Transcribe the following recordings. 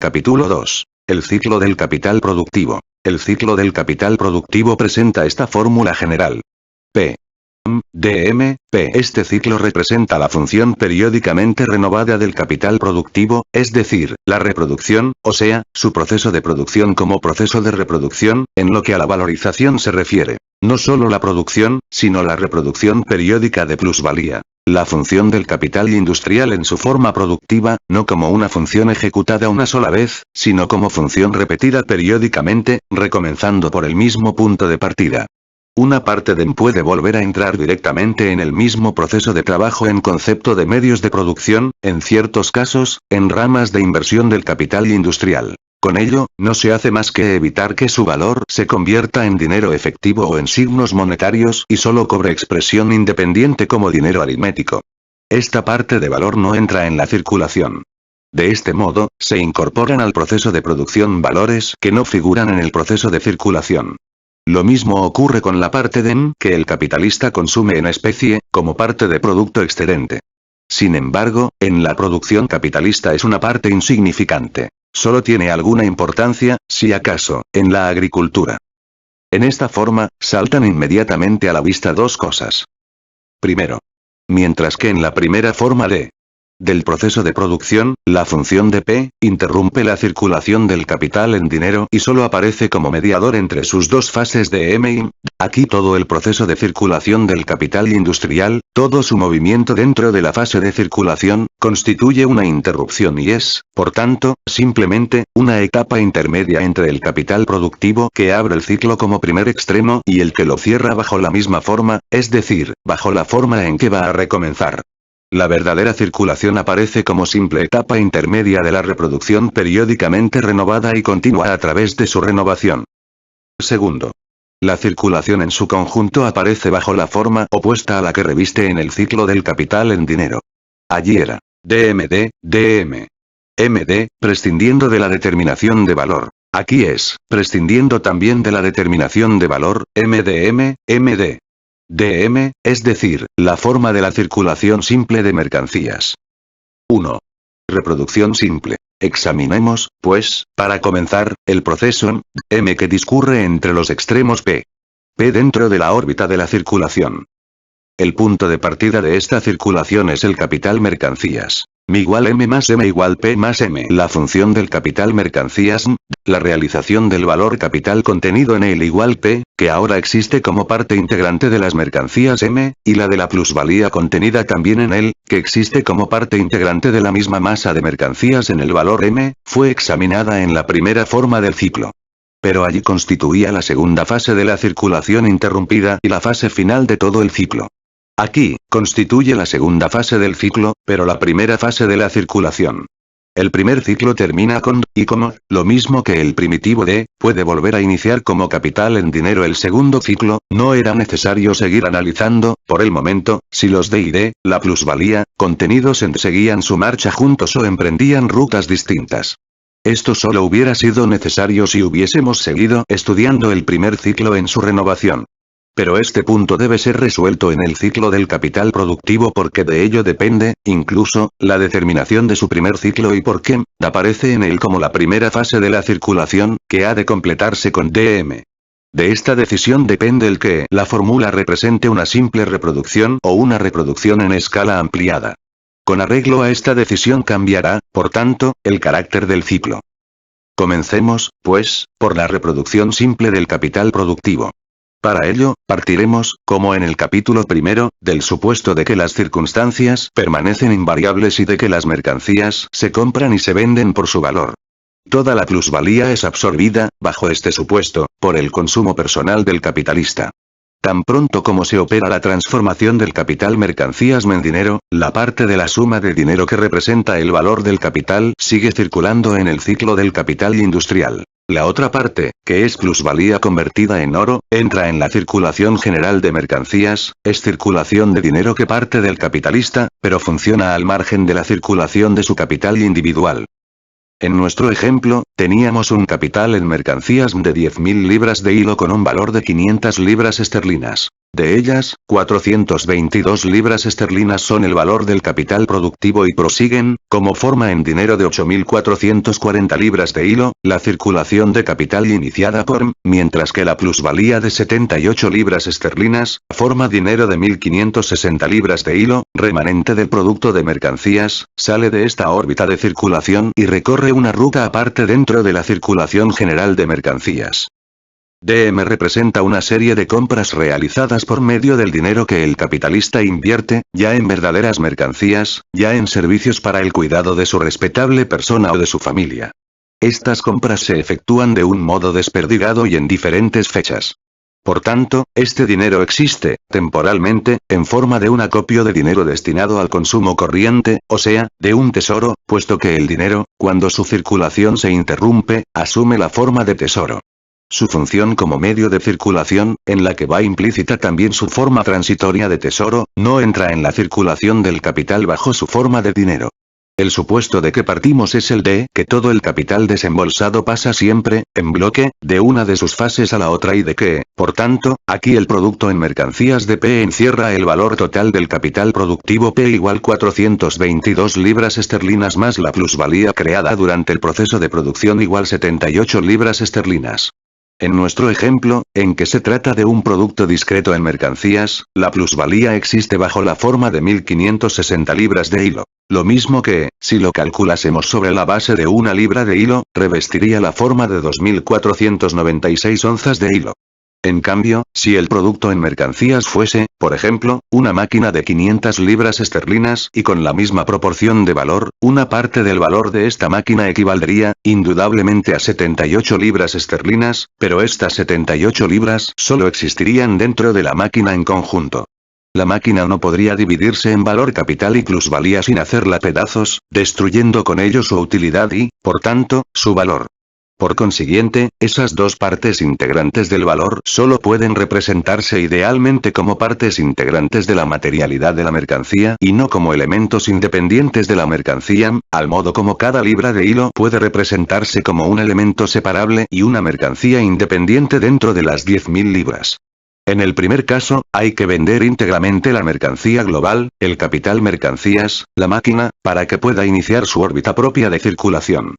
Capítulo 2. El ciclo del capital productivo. El ciclo del capital productivo presenta esta fórmula general. P. dm, P. Este ciclo representa la función periódicamente renovada del capital productivo, es decir, la reproducción, o sea, su proceso de producción como proceso de reproducción, en lo que a la valorización se refiere. No solo la producción, sino la reproducción periódica de plusvalía. La función del capital industrial en su forma productiva, no como una función ejecutada una sola vez, sino como función repetida periódicamente, recomenzando por el mismo punto de partida. Una parte de puede volver a entrar directamente en el mismo proceso de trabajo en concepto de medios de producción, en ciertos casos, en ramas de inversión del capital industrial. Con ello, no se hace más que evitar que su valor se convierta en dinero efectivo o en signos monetarios y solo cobre expresión independiente como dinero aritmético. Esta parte de valor no entra en la circulación. De este modo, se incorporan al proceso de producción valores que no figuran en el proceso de circulación. Lo mismo ocurre con la parte de que el capitalista consume en especie, como parte de producto excedente. Sin embargo, en la producción capitalista es una parte insignificante. Solo tiene alguna importancia, si acaso, en la agricultura. En esta forma, saltan inmediatamente a la vista dos cosas. Primero, mientras que en la primera forma del proceso de producción, la función de P, interrumpe la circulación del capital en dinero y solo aparece como mediador entre sus dos fases de M y aquí todo el proceso de circulación del capital industrial, todo su movimiento dentro de la fase de circulación, constituye una interrupción y es, por tanto, simplemente, una etapa intermedia entre el capital productivo que abre el ciclo como primer extremo y el que lo cierra bajo la misma forma, es decir, bajo la forma en que va a recomenzar. La verdadera circulación aparece como simple etapa intermedia de la reproducción periódicamente renovada y continua a través de su renovación. Segundo. La circulación en su conjunto aparece bajo la forma opuesta a la que reviste en el ciclo del capital en dinero. Allí era DMD, DM. MD, prescindiendo de la determinación de valor. Aquí es, prescindiendo también de la determinación de valor, MDM, MD. DM, es decir, la forma de la circulación simple de mercancías. 1. Reproducción simple. Examinemos, pues, para comenzar, el proceso M que discurre entre los extremos P dentro de la órbita de la circulación. El punto de partida de esta circulación es el capital mercancías. M igual M más M igual P más M. La función del capital mercancías, la realización del valor capital contenido en él igual P, que ahora existe como parte integrante de las mercancías M, y la de la plusvalía contenida también en él, que existe como parte integrante de la misma masa de mercancías en el valor M, fue examinada en la primera forma del ciclo. Pero allí constituía la segunda fase de la circulación interrumpida y la fase final de todo el ciclo. Aquí, constituye la segunda fase del ciclo, pero la primera fase de la circulación. El primer ciclo termina con, y como, lo mismo que el primitivo D, puede volver a iniciar como capital en dinero el segundo ciclo, no era necesario seguir analizando, por el momento, si los D y D, la plusvalía, contenidos en seguían su marcha juntos o emprendían rutas distintas. Esto solo hubiera sido necesario si hubiésemos seguido estudiando el primer ciclo en su renovación. Pero este punto debe ser resuelto en el ciclo del capital productivo porque de ello depende, incluso, la determinación de su primer ciclo y porque, aparece en él como la primera fase de la circulación, que ha de completarse con DM. De esta decisión depende el que la fórmula represente una simple reproducción o una reproducción en escala ampliada. Con arreglo a esta decisión cambiará, por tanto, el carácter del ciclo. Comencemos, pues, por la reproducción simple del capital productivo. Para ello, partiremos, como en el capítulo primero, del supuesto de que las circunstancias permanecen invariables y de que las mercancías se compran y se venden por su valor. Toda la plusvalía es absorbida, bajo este supuesto, por el consumo personal del capitalista. Tan pronto como se opera la transformación del capital mercancías en dinero, la parte de la suma de dinero que representa el valor del capital sigue circulando en el ciclo del capital industrial. La otra parte, que es plusvalía convertida en oro, entra en la circulación general de mercancías, es circulación de dinero que parte del capitalista, pero funciona al margen de la circulación de su capital individual. En nuestro ejemplo, teníamos un capital en mercancías de 10.000 libras de hilo con un valor de 500 libras esterlinas. De ellas, 422 libras esterlinas son el valor del capital productivo y prosiguen, como forma en dinero de 8.440 libras de hilo, la circulación de capital iniciada por mientras que la plusvalía de 78 libras esterlinas, forma dinero de 1.560 libras de hilo, remanente del producto de mercancías, sale de esta órbita de circulación y recorre una ruta aparte dentro de la circulación general de mercancías. DM representa una serie de compras realizadas por medio del dinero que el capitalista invierte, ya en verdaderas mercancías, ya en servicios para el cuidado de su respetable persona o de su familia. Estas compras se efectúan de un modo desperdigado y en diferentes fechas. Por tanto, este dinero existe, temporalmente, en forma de un acopio de dinero destinado al consumo corriente, o sea, de un tesoro, puesto que el dinero, cuando su circulación se interrumpe, asume la forma de tesoro. Su función como medio de circulación, en la que va implícita también su forma transitoria de tesoro, no entra en la circulación del capital bajo su forma de dinero. El supuesto de que partimos es el de que todo el capital desembolsado pasa siempre, en bloque, de una de sus fases a la otra y de que, por tanto, aquí el producto en mercancías de P encierra el valor total del capital productivo P igual 422 libras esterlinas más la plusvalía creada durante el proceso de producción igual 78 libras esterlinas. En nuestro ejemplo, en que se trata de un producto discreto en mercancías, la plusvalía existe bajo la forma de 1.560 libras de hilo. Lo mismo que, si lo calculásemos sobre la base de una libra de hilo, revestiría la forma de 2.496 onzas de hilo. En cambio, si el producto en mercancías fuese, por ejemplo, una máquina de 500 libras esterlinas y con la misma proporción de valor, una parte del valor de esta máquina equivaldría, indudablemente a 78 libras esterlinas, pero estas 78 libras solo existirían dentro de la máquina en conjunto. La máquina no podría dividirse en valor capital y plusvalía sin hacerla pedazos, destruyendo con ello su utilidad y, por tanto, su valor. Por consiguiente, esas dos partes integrantes del valor solo pueden representarse idealmente como partes integrantes de la materialidad de la mercancía y no como elementos independientes de la mercancía, al modo como cada libra de hilo puede representarse como un elemento separable y una mercancía independiente dentro de las 10.000 libras. En el primer caso, hay que vender íntegramente la mercancía global, el capital mercancías, la máquina, para que pueda iniciar su órbita propia de circulación.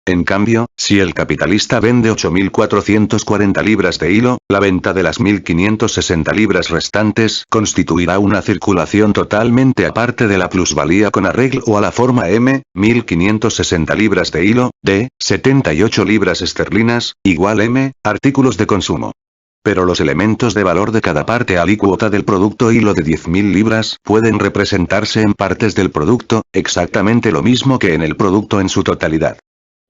En cambio, si el capitalista vende 8.440 libras de hilo, la venta de las 1.560 libras restantes constituirá una circulación totalmente aparte de la plusvalía con arreglo a la forma M, 1.560 libras de hilo, D, 78 libras esterlinas, igual M, artículos de consumo. Pero los elementos de valor de cada parte alícuota del producto hilo de 10.000 libras pueden representarse en partes del producto, exactamente lo mismo que en el producto en su totalidad.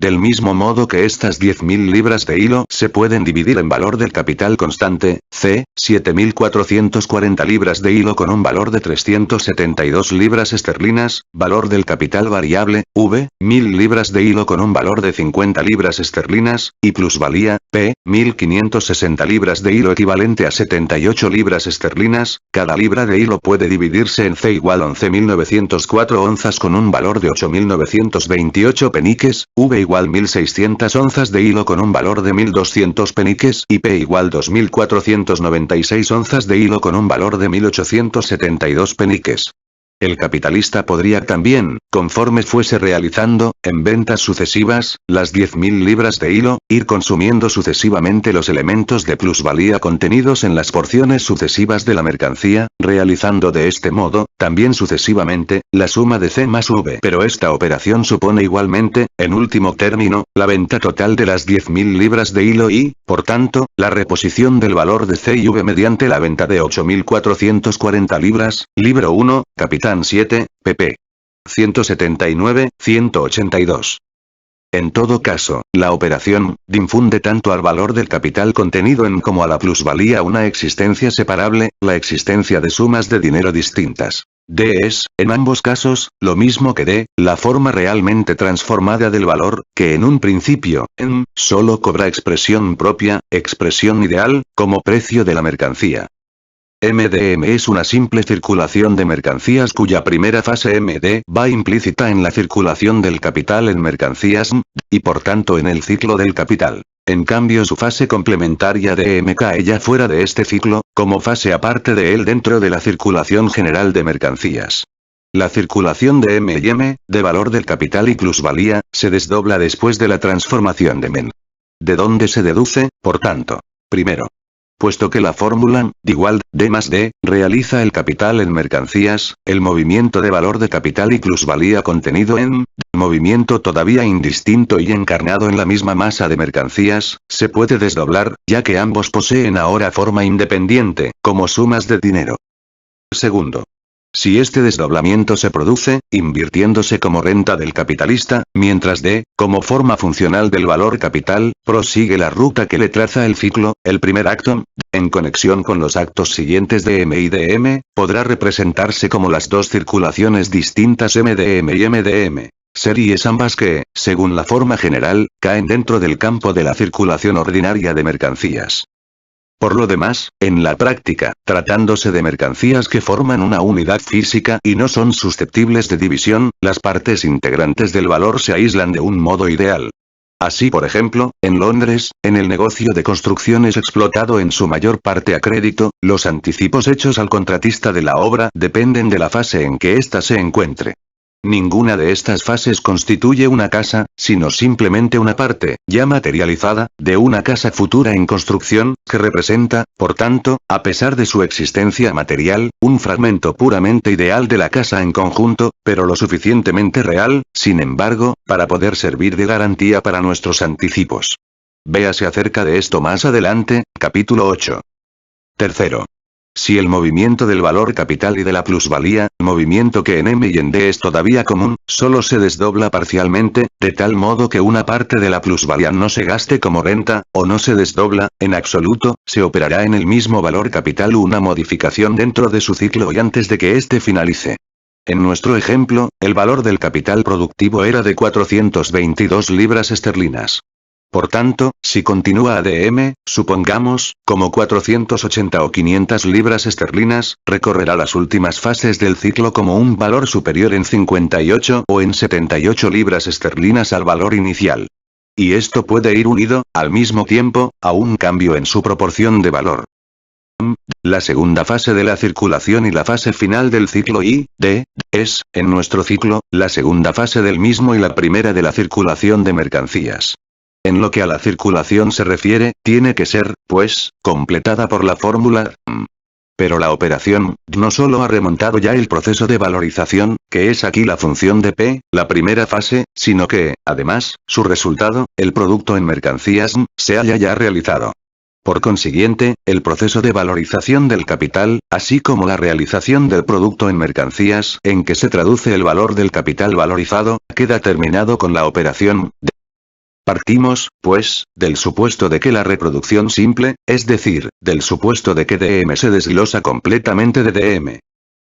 Del mismo modo que estas 10.000 libras de hilo se pueden dividir en valor del capital constante, C, 7.440 libras de hilo con un valor de 372 libras esterlinas, valor del capital variable, V, 1.000 libras de hilo con un valor de 50 libras esterlinas, y plusvalía, P, 1.560 libras de hilo equivalente a 78 libras esterlinas, cada libra de hilo puede dividirse en C igual 11.904 onzas con un valor de 8.928 peniques, V igual 1.600 onzas de hilo con un valor de 1.200 peniques y P igual 2.496 onzas de hilo con un valor de 1.872 peniques. El capitalista podría también, conforme fuese realizando, en ventas sucesivas, las 10.000 libras de hilo, ir consumiendo sucesivamente los elementos de plusvalía contenidos en las porciones sucesivas de la mercancía, realizando de este modo, también sucesivamente, la suma de C más V. Pero esta operación supone igualmente, en último término, la venta total de las 10.000 libras de hilo y, por tanto, la reposición del valor de C y V mediante la venta de 8.440 libras, libro 1, Capitán 7, pp. 179, 182. En todo caso, la operación, infunde tanto al valor del capital contenido en como a la plusvalía una existencia separable, la existencia de sumas de dinero distintas. D es, en ambos casos, lo mismo que D, la forma realmente transformada del valor, que en un principio, solo cobra expresión propia, expresión ideal, como precio de la mercancía. MDM es una simple circulación de mercancías cuya primera fase MD va implícita en la circulación del capital en mercancías y por tanto en el ciclo del capital. En cambio su fase complementaria DM cae ya fuera de este ciclo, como fase aparte de él dentro de la circulación general de mercancías. La circulación de M y M, de valor del capital y plusvalía, se desdobla después de la transformación de MEN. ¿De dónde se deduce, por tanto? Primero, puesto que la fórmula, igual, D más D, realiza el capital en mercancías, el movimiento de valor de capital y plusvalía contenido en, movimiento todavía indistinto y encarnado en la misma masa de mercancías, se puede desdoblar, ya que ambos poseen ahora forma independiente, como sumas de dinero. Segundo, si este desdoblamiento se produce, invirtiéndose como renta del capitalista, mientras D, como forma funcional del valor capital, prosigue la ruta que le traza el ciclo, el primer acto, en conexión con los actos siguientes de M y DM, podrá representarse como las dos circulaciones distintas MDM y MDM. Series ambas que, según la forma general, caen dentro del campo de la circulación ordinaria de mercancías. Por lo demás, en la práctica, tratándose de mercancías que forman una unidad física y no son susceptibles de división, las partes integrantes del valor se aíslan de un modo ideal. Así por ejemplo, en Londres, en el negocio de construcciones explotado en su mayor parte a crédito, los anticipos hechos al contratista de la obra dependen de la fase en que ésta se encuentre. Ninguna de estas fases constituye una casa, sino simplemente una parte, ya materializada, de una casa futura en construcción, que representa, por tanto, a pesar de su existencia material, un fragmento puramente ideal de la casa en conjunto, pero lo suficientemente real, sin embargo, para poder servir de garantía para nuestros anticipos. Véase acerca de esto más adelante, capítulo 8. Tercero. Si el movimiento del valor capital y de la plusvalía, movimiento que en M y en D es todavía común, solo se desdobla parcialmente, de tal modo que una parte de la plusvalía no se gaste como renta, o no se desdobla, en absoluto, se operará en el mismo valor capital una modificación dentro de su ciclo y antes de que éste finalice. En nuestro ejemplo, el valor del capital productivo era de 422 libras esterlinas. Por tanto, si continúa ADM, supongamos, como 480 o 500 libras esterlinas, recorrerá las últimas fases del ciclo como un valor superior en 58 o en 78 libras esterlinas al valor inicial. Y esto puede ir unido, al mismo tiempo, a un cambio en su proporción de valor. La segunda fase de la circulación y la fase final del ciclo I, D, es, en nuestro ciclo, la segunda fase del mismo y la primera de la circulación de mercancías. En lo que a la circulación se refiere, tiene que ser, pues, completada por la fórmula Pero la operación no solo ha remontado ya el proceso de valorización, que es aquí la función de P, la primera fase, sino que, además, su resultado, el producto en mercancías, se haya ya realizado. Por consiguiente, el proceso de valorización del capital, así como la realización del producto en mercancías, en que se traduce el valor del capital valorizado, queda terminado con la operación D. Partimos, pues, del supuesto de que la reproducción simple, es decir, del supuesto de que DM se desglosa completamente de DM.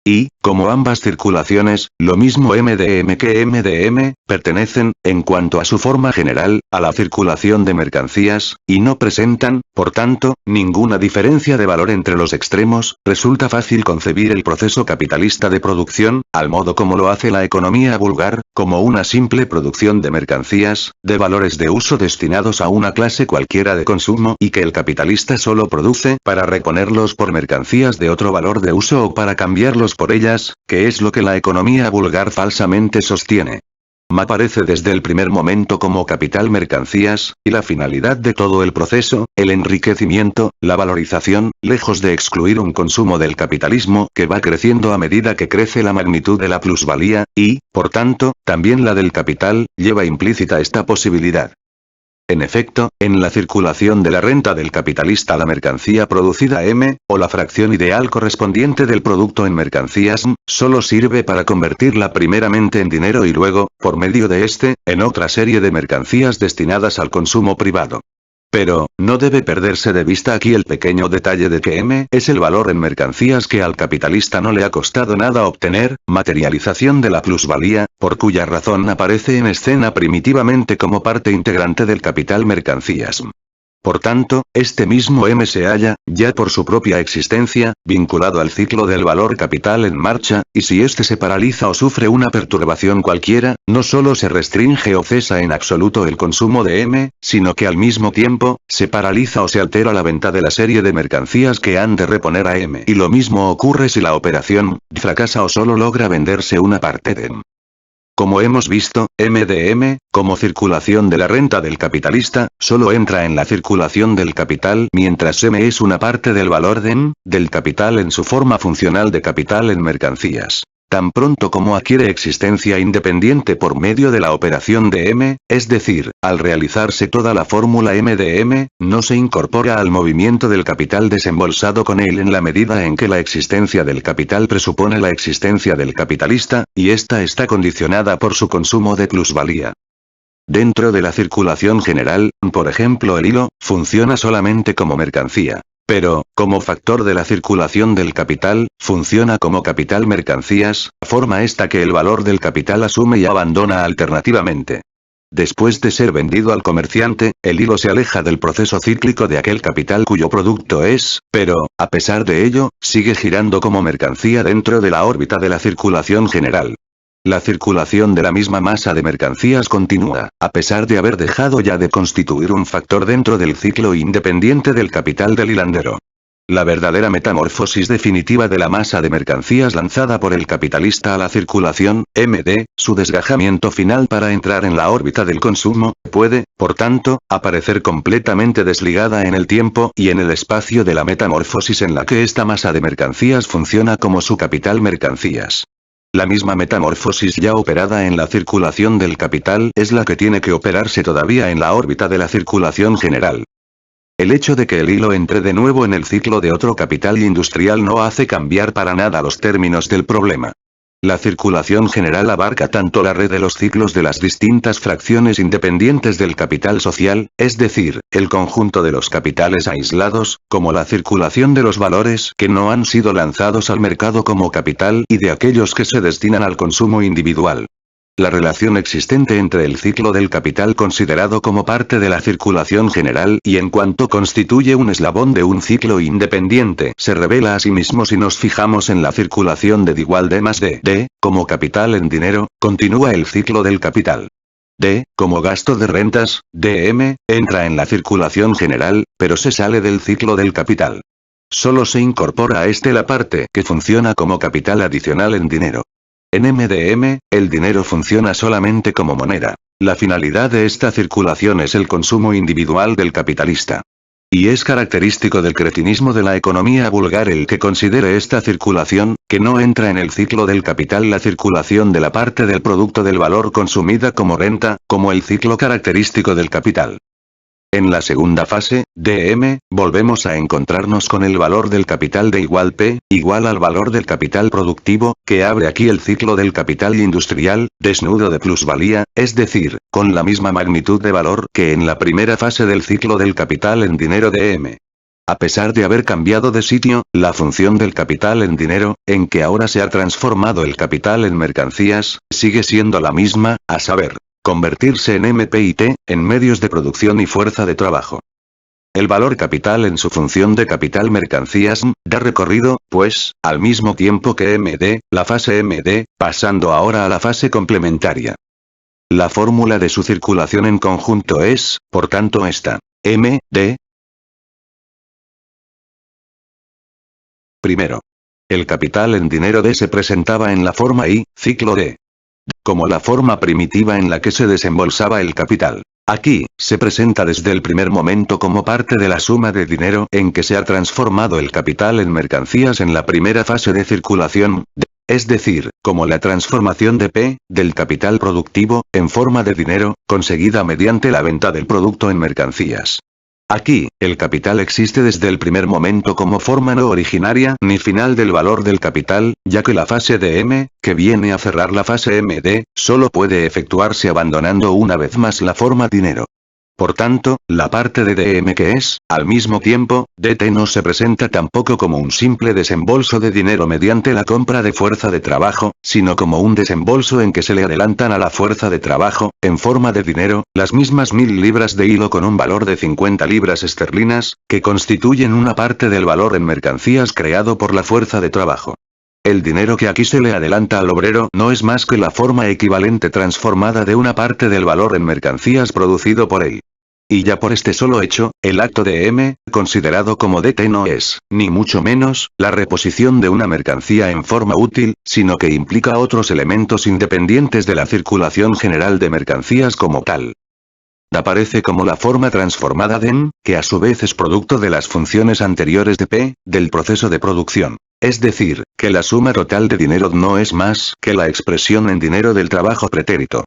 Y, como ambas circulaciones, lo mismo MDM que MDM, pertenecen, en cuanto a su forma general, a la circulación de mercancías, y no presentan, por tanto, ninguna diferencia de valor entre los extremos, resulta fácil concebir el proceso capitalista de producción, al modo como lo hace la economía vulgar, como una simple producción de mercancías, de valores de uso destinados a una clase cualquiera de consumo y que el capitalista solo produce para reponerlos por mercancías de otro valor de uso o para cambiarlos por ellas, que es lo que la economía vulgar falsamente sostiene. Aparece desde el primer momento como capital mercancías, y la finalidad de todo el proceso, el enriquecimiento, la valorización, lejos de excluir un consumo del capitalismo que va creciendo a medida que crece la magnitud de la plusvalía, y, por tanto, también la del capital, lleva implícita esta posibilidad. En efecto, en la circulación de la renta del capitalista la mercancía producida M, o la fracción ideal correspondiente del producto en mercancías solo sirve para convertirla primeramente en dinero y luego, por medio de este, en otra serie de mercancías destinadas al consumo privado. Pero, no debe perderse de vista aquí el pequeño detalle de que M es el valor en mercancías que al capitalista no le ha costado nada obtener, materialización de la plusvalía, por cuya razón aparece en escena primitivamente como parte integrante del capital mercancías. Por tanto, este mismo M se halla, ya por su propia existencia, vinculado al ciclo del valor capital en marcha, y si éste se paraliza o sufre una perturbación cualquiera, no solo se restringe o cesa en absoluto el consumo de M, sino que al mismo tiempo, se paraliza o se altera la venta de la serie de mercancías que han de reponer a M. Y lo mismo ocurre si la operación fracasa o solo logra venderse una parte de M. Como hemos visto, M de M, como circulación de la renta del capitalista, solo entra en la circulación del capital mientras M es una parte del valor de M, del capital en su forma funcional de capital en mercancías. Tan pronto como adquiere existencia independiente por medio de la operación de M, es decir, al realizarse toda la fórmula M de M, no se incorpora al movimiento del capital desembolsado con él en la medida en que la existencia del capital presupone la existencia del capitalista, y ésta está condicionada por su consumo de plusvalía. Dentro de la circulación general, por ejemplo el hilo, funciona solamente como mercancía. Pero, como factor de la circulación del capital, funciona como capital mercancías, forma esta que el valor del capital asume y abandona alternativamente. Después de ser vendido al comerciante, el hilo se aleja del proceso cíclico de aquel capital cuyo producto es, pero, a pesar de ello, sigue girando como mercancía dentro de la órbita de la circulación general. La circulación de la misma masa de mercancías continúa, a pesar de haber dejado ya de constituir un factor dentro del ciclo independiente del capital del hilandero. La verdadera metamorfosis definitiva de la masa de mercancías lanzada por el capitalista a la circulación, MD, su desgajamiento final para entrar en la órbita del consumo, puede, por tanto, aparecer completamente desligada en el tiempo y en el espacio de la metamorfosis en la que esta masa de mercancías funciona como su capital mercancías. La misma metamorfosis ya operada en la circulación del capital es la que tiene que operarse todavía en la órbita de la circulación general. El hecho de que el hilo entre de nuevo en el ciclo de otro capital industrial no hace cambiar para nada los términos del problema. La circulación general abarca tanto la red de los ciclos de las distintas fracciones independientes del capital social, es decir, el conjunto de los capitales aislados, como la circulación de los valores que no han sido lanzados al mercado como capital y de aquellos que se destinan al consumo individual. La relación existente entre el ciclo del capital considerado como parte de la circulación general y en cuanto constituye un eslabón de un ciclo independiente se revela a sí mismo si nos fijamos en la circulación de D igual D más D, como capital en dinero, continúa el ciclo del capital. D, como gasto de rentas, DM, entra en la circulación general, pero se sale del ciclo del capital. Solo se incorpora a este la parte que funciona como capital adicional en dinero. En MDM, el dinero funciona solamente como moneda. La finalidad de esta circulación es el consumo individual del capitalista. Y es característico del cretinismo de la economía vulgar el que considere esta circulación, que no entra en el ciclo del capital la circulación de la parte del producto del valor consumida como renta, como el ciclo característico del capital. En la segunda fase, DM, volvemos a encontrarnos con el valor del capital de igual P, igual al valor del capital productivo, que abre aquí el ciclo del capital industrial, desnudo de plusvalía, es decir, con la misma magnitud de valor que en la primera fase del ciclo del capital en dinero DM. A pesar de haber cambiado de sitio, la función del capital en dinero, en que ahora se ha transformado el capital en mercancías, sigue siendo la misma, a saber, convertirse en MP y T, en medios de producción y fuerza de trabajo. El valor capital en su función de capital mercancías, da recorrido, pues, al mismo tiempo que MD, la fase MD, pasando ahora a la fase complementaria. La fórmula de su circulación en conjunto es, por tanto esta. MD. Primero. El capital en dinero D se presentaba en la forma I, ciclo D. Como la forma primitiva en la que se desembolsaba el capital. Aquí, se presenta desde el primer momento como parte de la suma de dinero en que se ha transformado el capital en mercancías en la primera fase de circulación, es decir, como la transformación de P, del capital productivo, en forma de dinero, conseguida mediante la venta del producto en mercancías. Aquí, el capital existe desde el primer momento como forma no originaria ni final del valor del capital, ya que la fase de M, que viene a cerrar la fase MD, solo puede efectuarse abandonando una vez más la forma dinero. Por tanto, la parte de DM que es, al mismo tiempo, DT no se presenta tampoco como un simple desembolso de dinero mediante la compra de fuerza de trabajo, sino como un desembolso en que se le adelantan a la fuerza de trabajo, en forma de dinero, las mismas 1000 libras de hilo con un valor de 50 libras esterlinas, que constituyen una parte del valor en mercancías creado por la fuerza de trabajo. El dinero que aquí se le adelanta al obrero no es más que la forma equivalente transformada de una parte del valor en mercancías producido por él. Y ya por este solo hecho, el acto de M, considerado como DT no es, ni mucho menos, la reposición de una mercancía en forma útil, sino que implica otros elementos independientes de la circulación general de mercancías como tal. Aparece como la forma transformada de M, que a su vez es producto de las funciones anteriores de P, del proceso de producción. Es decir, que la suma total de dinero no es más que la expresión en dinero del trabajo pretérito.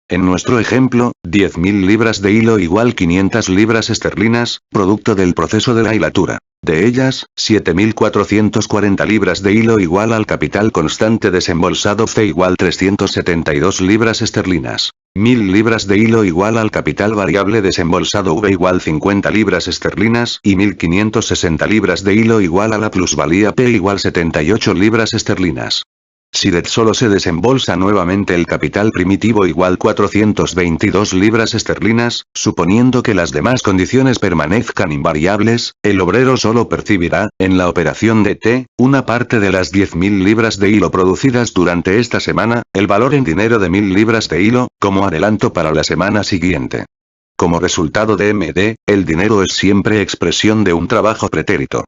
En nuestro ejemplo, 10.000 libras de hilo igual 500 libras esterlinas, producto del proceso de la hilatura. De ellas, 7.440 libras de hilo igual al capital constante desembolsado C igual 372 libras esterlinas. 1.000 libras de hilo igual al capital variable desembolsado V igual 50 libras esterlinas y 1.560 libras de hilo igual a la plusvalía P igual 78 libras esterlinas. Si de solo se desembolsa nuevamente el capital primitivo igual 422 libras esterlinas, suponiendo que las demás condiciones permanezcan invariables, el obrero solo percibirá, en la operación de T, una parte de las 10.000 libras de hilo producidas durante esta semana, el valor en dinero de 1.000 libras de hilo, como adelanto para la semana siguiente. Como resultado de MD, el dinero es siempre expresión de un trabajo pretérito.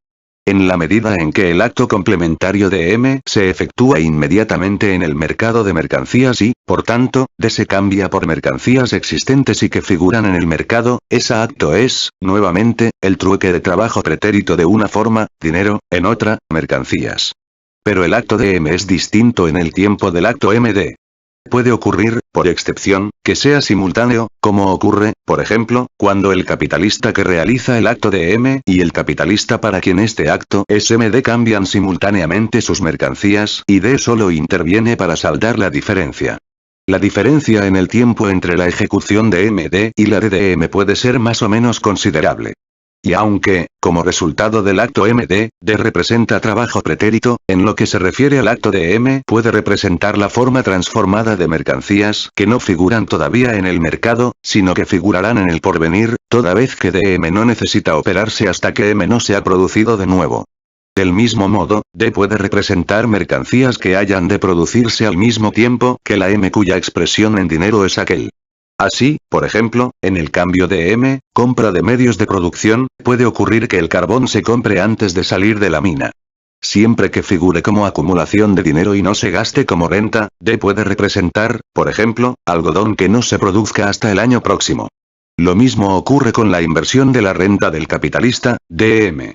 En la medida en que el acto complementario de M se efectúa inmediatamente en el mercado de mercancías y, por tanto, D se cambia por mercancías existentes y que figuran en el mercado, ese acto es, nuevamente, el trueque de trabajo pretérito de una forma, dinero, en otra, mercancías. Pero el acto de M es distinto en el tiempo del acto MD. Puede ocurrir, por excepción, que sea simultáneo, como ocurre, por ejemplo, cuando el capitalista que realiza el acto de M y el capitalista para quien este acto es MD cambian simultáneamente sus mercancías y D solo interviene para saldar la diferencia. La diferencia en el tiempo entre la ejecución de MD y la de M puede ser más o menos considerable. Y aunque, como resultado del acto MD, D representa trabajo pretérito, en lo que se refiere al acto de M puede representar la forma transformada de mercancías que no figuran todavía en el mercado, sino que figurarán en el porvenir, toda vez que DM no necesita operarse hasta que M no se ha producido de nuevo. Del mismo modo, D puede representar mercancías que hayan de producirse al mismo tiempo que la M cuya expresión en dinero es aquel. Así, por ejemplo, en el cambio de M, compra de medios de producción, puede ocurrir que el carbón se compre antes de salir de la mina. Siempre que figure como acumulación de dinero y no se gaste como renta, D puede representar, por ejemplo, algodón que no se produzca hasta el año próximo. Lo mismo ocurre con la inversión de la renta del capitalista, DM.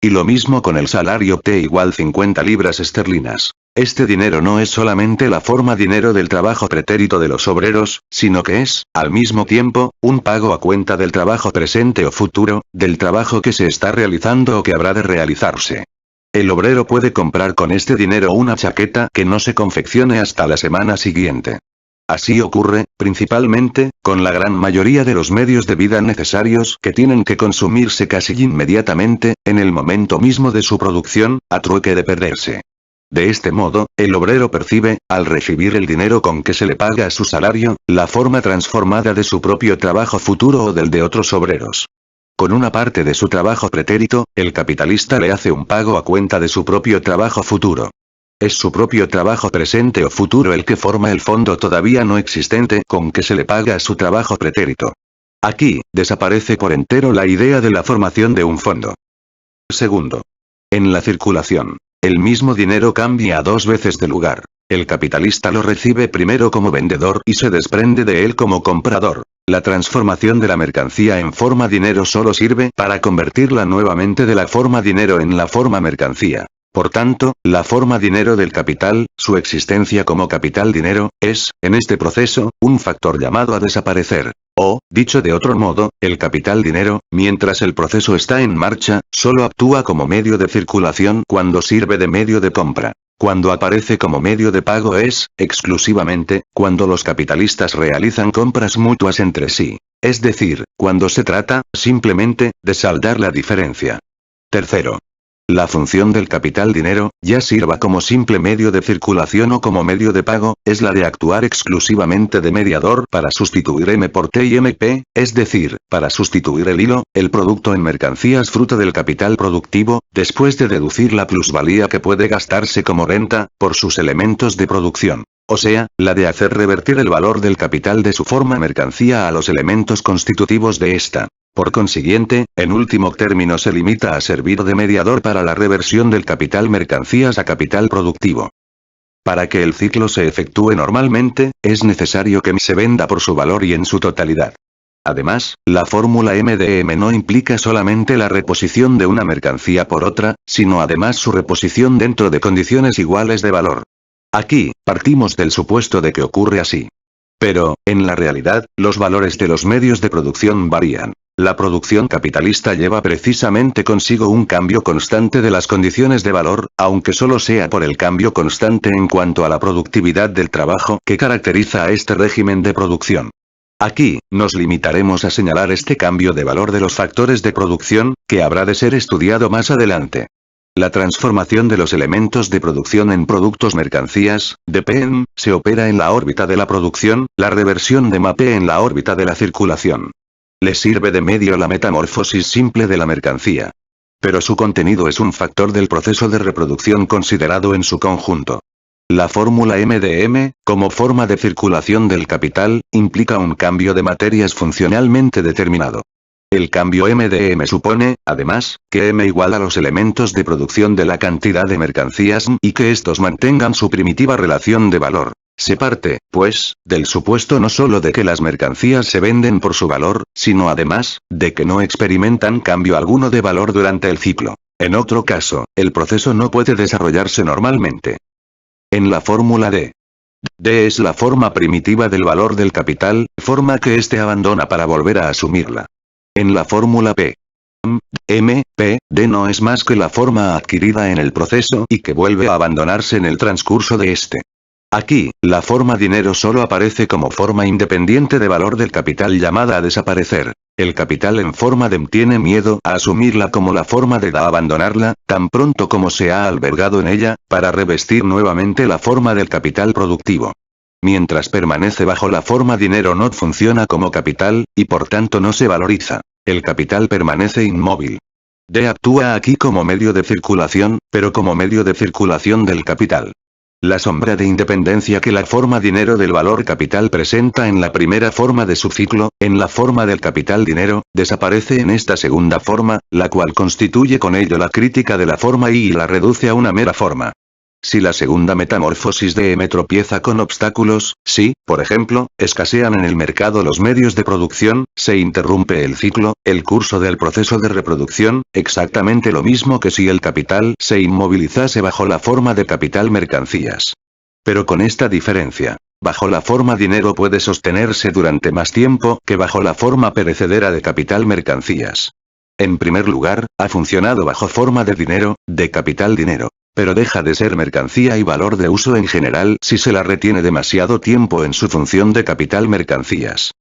Y lo mismo con el salario T igual 50 libras esterlinas. Este dinero no es solamente la forma dinero del trabajo pretérito de los obreros, sino que es, al mismo tiempo, un pago a cuenta del trabajo presente o futuro, del trabajo que se está realizando o que habrá de realizarse. El obrero puede comprar con este dinero una chaqueta que no se confeccione hasta la semana siguiente. Así ocurre, principalmente, con la gran mayoría de los medios de vida necesarios que tienen que consumirse casi inmediatamente, en el momento mismo de su producción, a trueque de perderse. De este modo, el obrero percibe, al recibir el dinero con que se le paga su salario, la forma transformada de su propio trabajo futuro o del de otros obreros. Con una parte de su trabajo pretérito, el capitalista le hace un pago a cuenta de su propio trabajo futuro. Es su propio trabajo presente o futuro el que forma el fondo todavía no existente con que se le paga su trabajo pretérito. Aquí, desaparece por entero la idea de la formación de un fondo. Segundo. En la circulación. El mismo dinero cambia dos veces de lugar. El capitalista lo recibe primero como vendedor y se desprende de él como comprador. La transformación de la mercancía en forma dinero solo sirve para convertirla nuevamente de la forma dinero en la forma mercancía. Por tanto, la forma dinero del capital, su existencia como capital dinero, es, en este proceso, un factor llamado a desaparecer. O, dicho de otro modo, el capital dinero, mientras el proceso está en marcha, solo actúa como medio de circulación cuando sirve de medio de compra. Cuando aparece como medio de pago es, exclusivamente, cuando los capitalistas realizan compras mutuas entre sí. es decir, cuando se trata, simplemente, de saldar la diferencia. Tercero. La función del capital dinero, ya sirva como simple medio de circulación o como medio de pago, es la de actuar exclusivamente de mediador para sustituir M por T y MP, es decir, para sustituir el hilo, el producto en mercancías fruto del capital productivo, después de deducir la plusvalía que puede gastarse como renta, por sus elementos de producción. O sea, la de hacer revertir el valor del capital de su forma mercancía a los elementos constitutivos de esta. Por consiguiente, en último término se limita a servir de mediador para la reversión del capital mercancías a capital productivo. Para que el ciclo se efectúe normalmente, es necesario que M se venda por su valor y en su totalidad. Además, la fórmula M de M no implica solamente la reposición de una mercancía por otra, sino además su reposición dentro de condiciones iguales de valor. Aquí, partimos del supuesto de que ocurre así. Pero, en la realidad, los valores de los medios de producción varían. La producción capitalista lleva precisamente consigo un cambio constante de las condiciones de valor, aunque solo sea por el cambio constante en cuanto a la productividad del trabajo que caracteriza a este régimen de producción. Aquí, nos limitaremos a señalar este cambio de valor de los factores de producción, que habrá de ser estudiado más adelante. La transformación de los elementos de producción en productos mercancías, de PM, se opera en la órbita de la producción, la reversión de MAP en la órbita de la circulación. Le sirve de medio la metamorfosis simple de la mercancía. Pero su contenido es un factor del proceso de reproducción considerado en su conjunto. La fórmula M de M, como forma de circulación del capital, implica un cambio de materias funcionalmente determinado. El cambio M de M supone, además, que M iguala los elementos de producción de la cantidad de mercancías y que estos mantengan su primitiva relación de valor. Se parte, pues, del supuesto no solo de que las mercancías se venden por su valor, sino además, de que no experimentan cambio alguno de valor durante el ciclo. En otro caso, el proceso no puede desarrollarse normalmente. En la fórmula D. D es la forma primitiva del valor del capital, forma que éste abandona para volver a asumirla. En la fórmula P. M, P, D no es más que la forma adquirida en el proceso y que vuelve a abandonarse en el transcurso de este. Aquí, la forma dinero solo aparece como forma independiente de valor del capital llamada a desaparecer. El capital en forma de M tiene miedo a asumirla como la forma de D a abandonarla, tan pronto como se ha albergado en ella, para revestir nuevamente la forma del capital productivo. Mientras permanece bajo la forma dinero no funciona como capital, y por tanto no se valoriza. El capital permanece inmóvil. D actúa aquí como medio de circulación, pero como medio de circulación del capital. La sombra de independencia que la forma dinero del valor capital presenta en la primera forma de su ciclo, en la forma del capital dinero, desaparece en esta segunda forma, la cual constituye con ello la crítica de la forma y la reduce a una mera forma. Si la segunda metamorfosis de M tropieza con obstáculos, si, por ejemplo, escasean en el mercado los medios de producción, se interrumpe el ciclo, el curso del proceso de reproducción, exactamente lo mismo que si el capital se inmovilizase bajo la forma de capital mercancías. Pero con esta diferencia. Bajo la forma dinero puede sostenerse durante más tiempo que bajo la forma perecedera de capital mercancías. En primer lugar, ha funcionado bajo forma de dinero, de capital dinero. Pero deja de ser mercancía y valor de uso en general si se la retiene demasiado tiempo en su función de capital mercancías.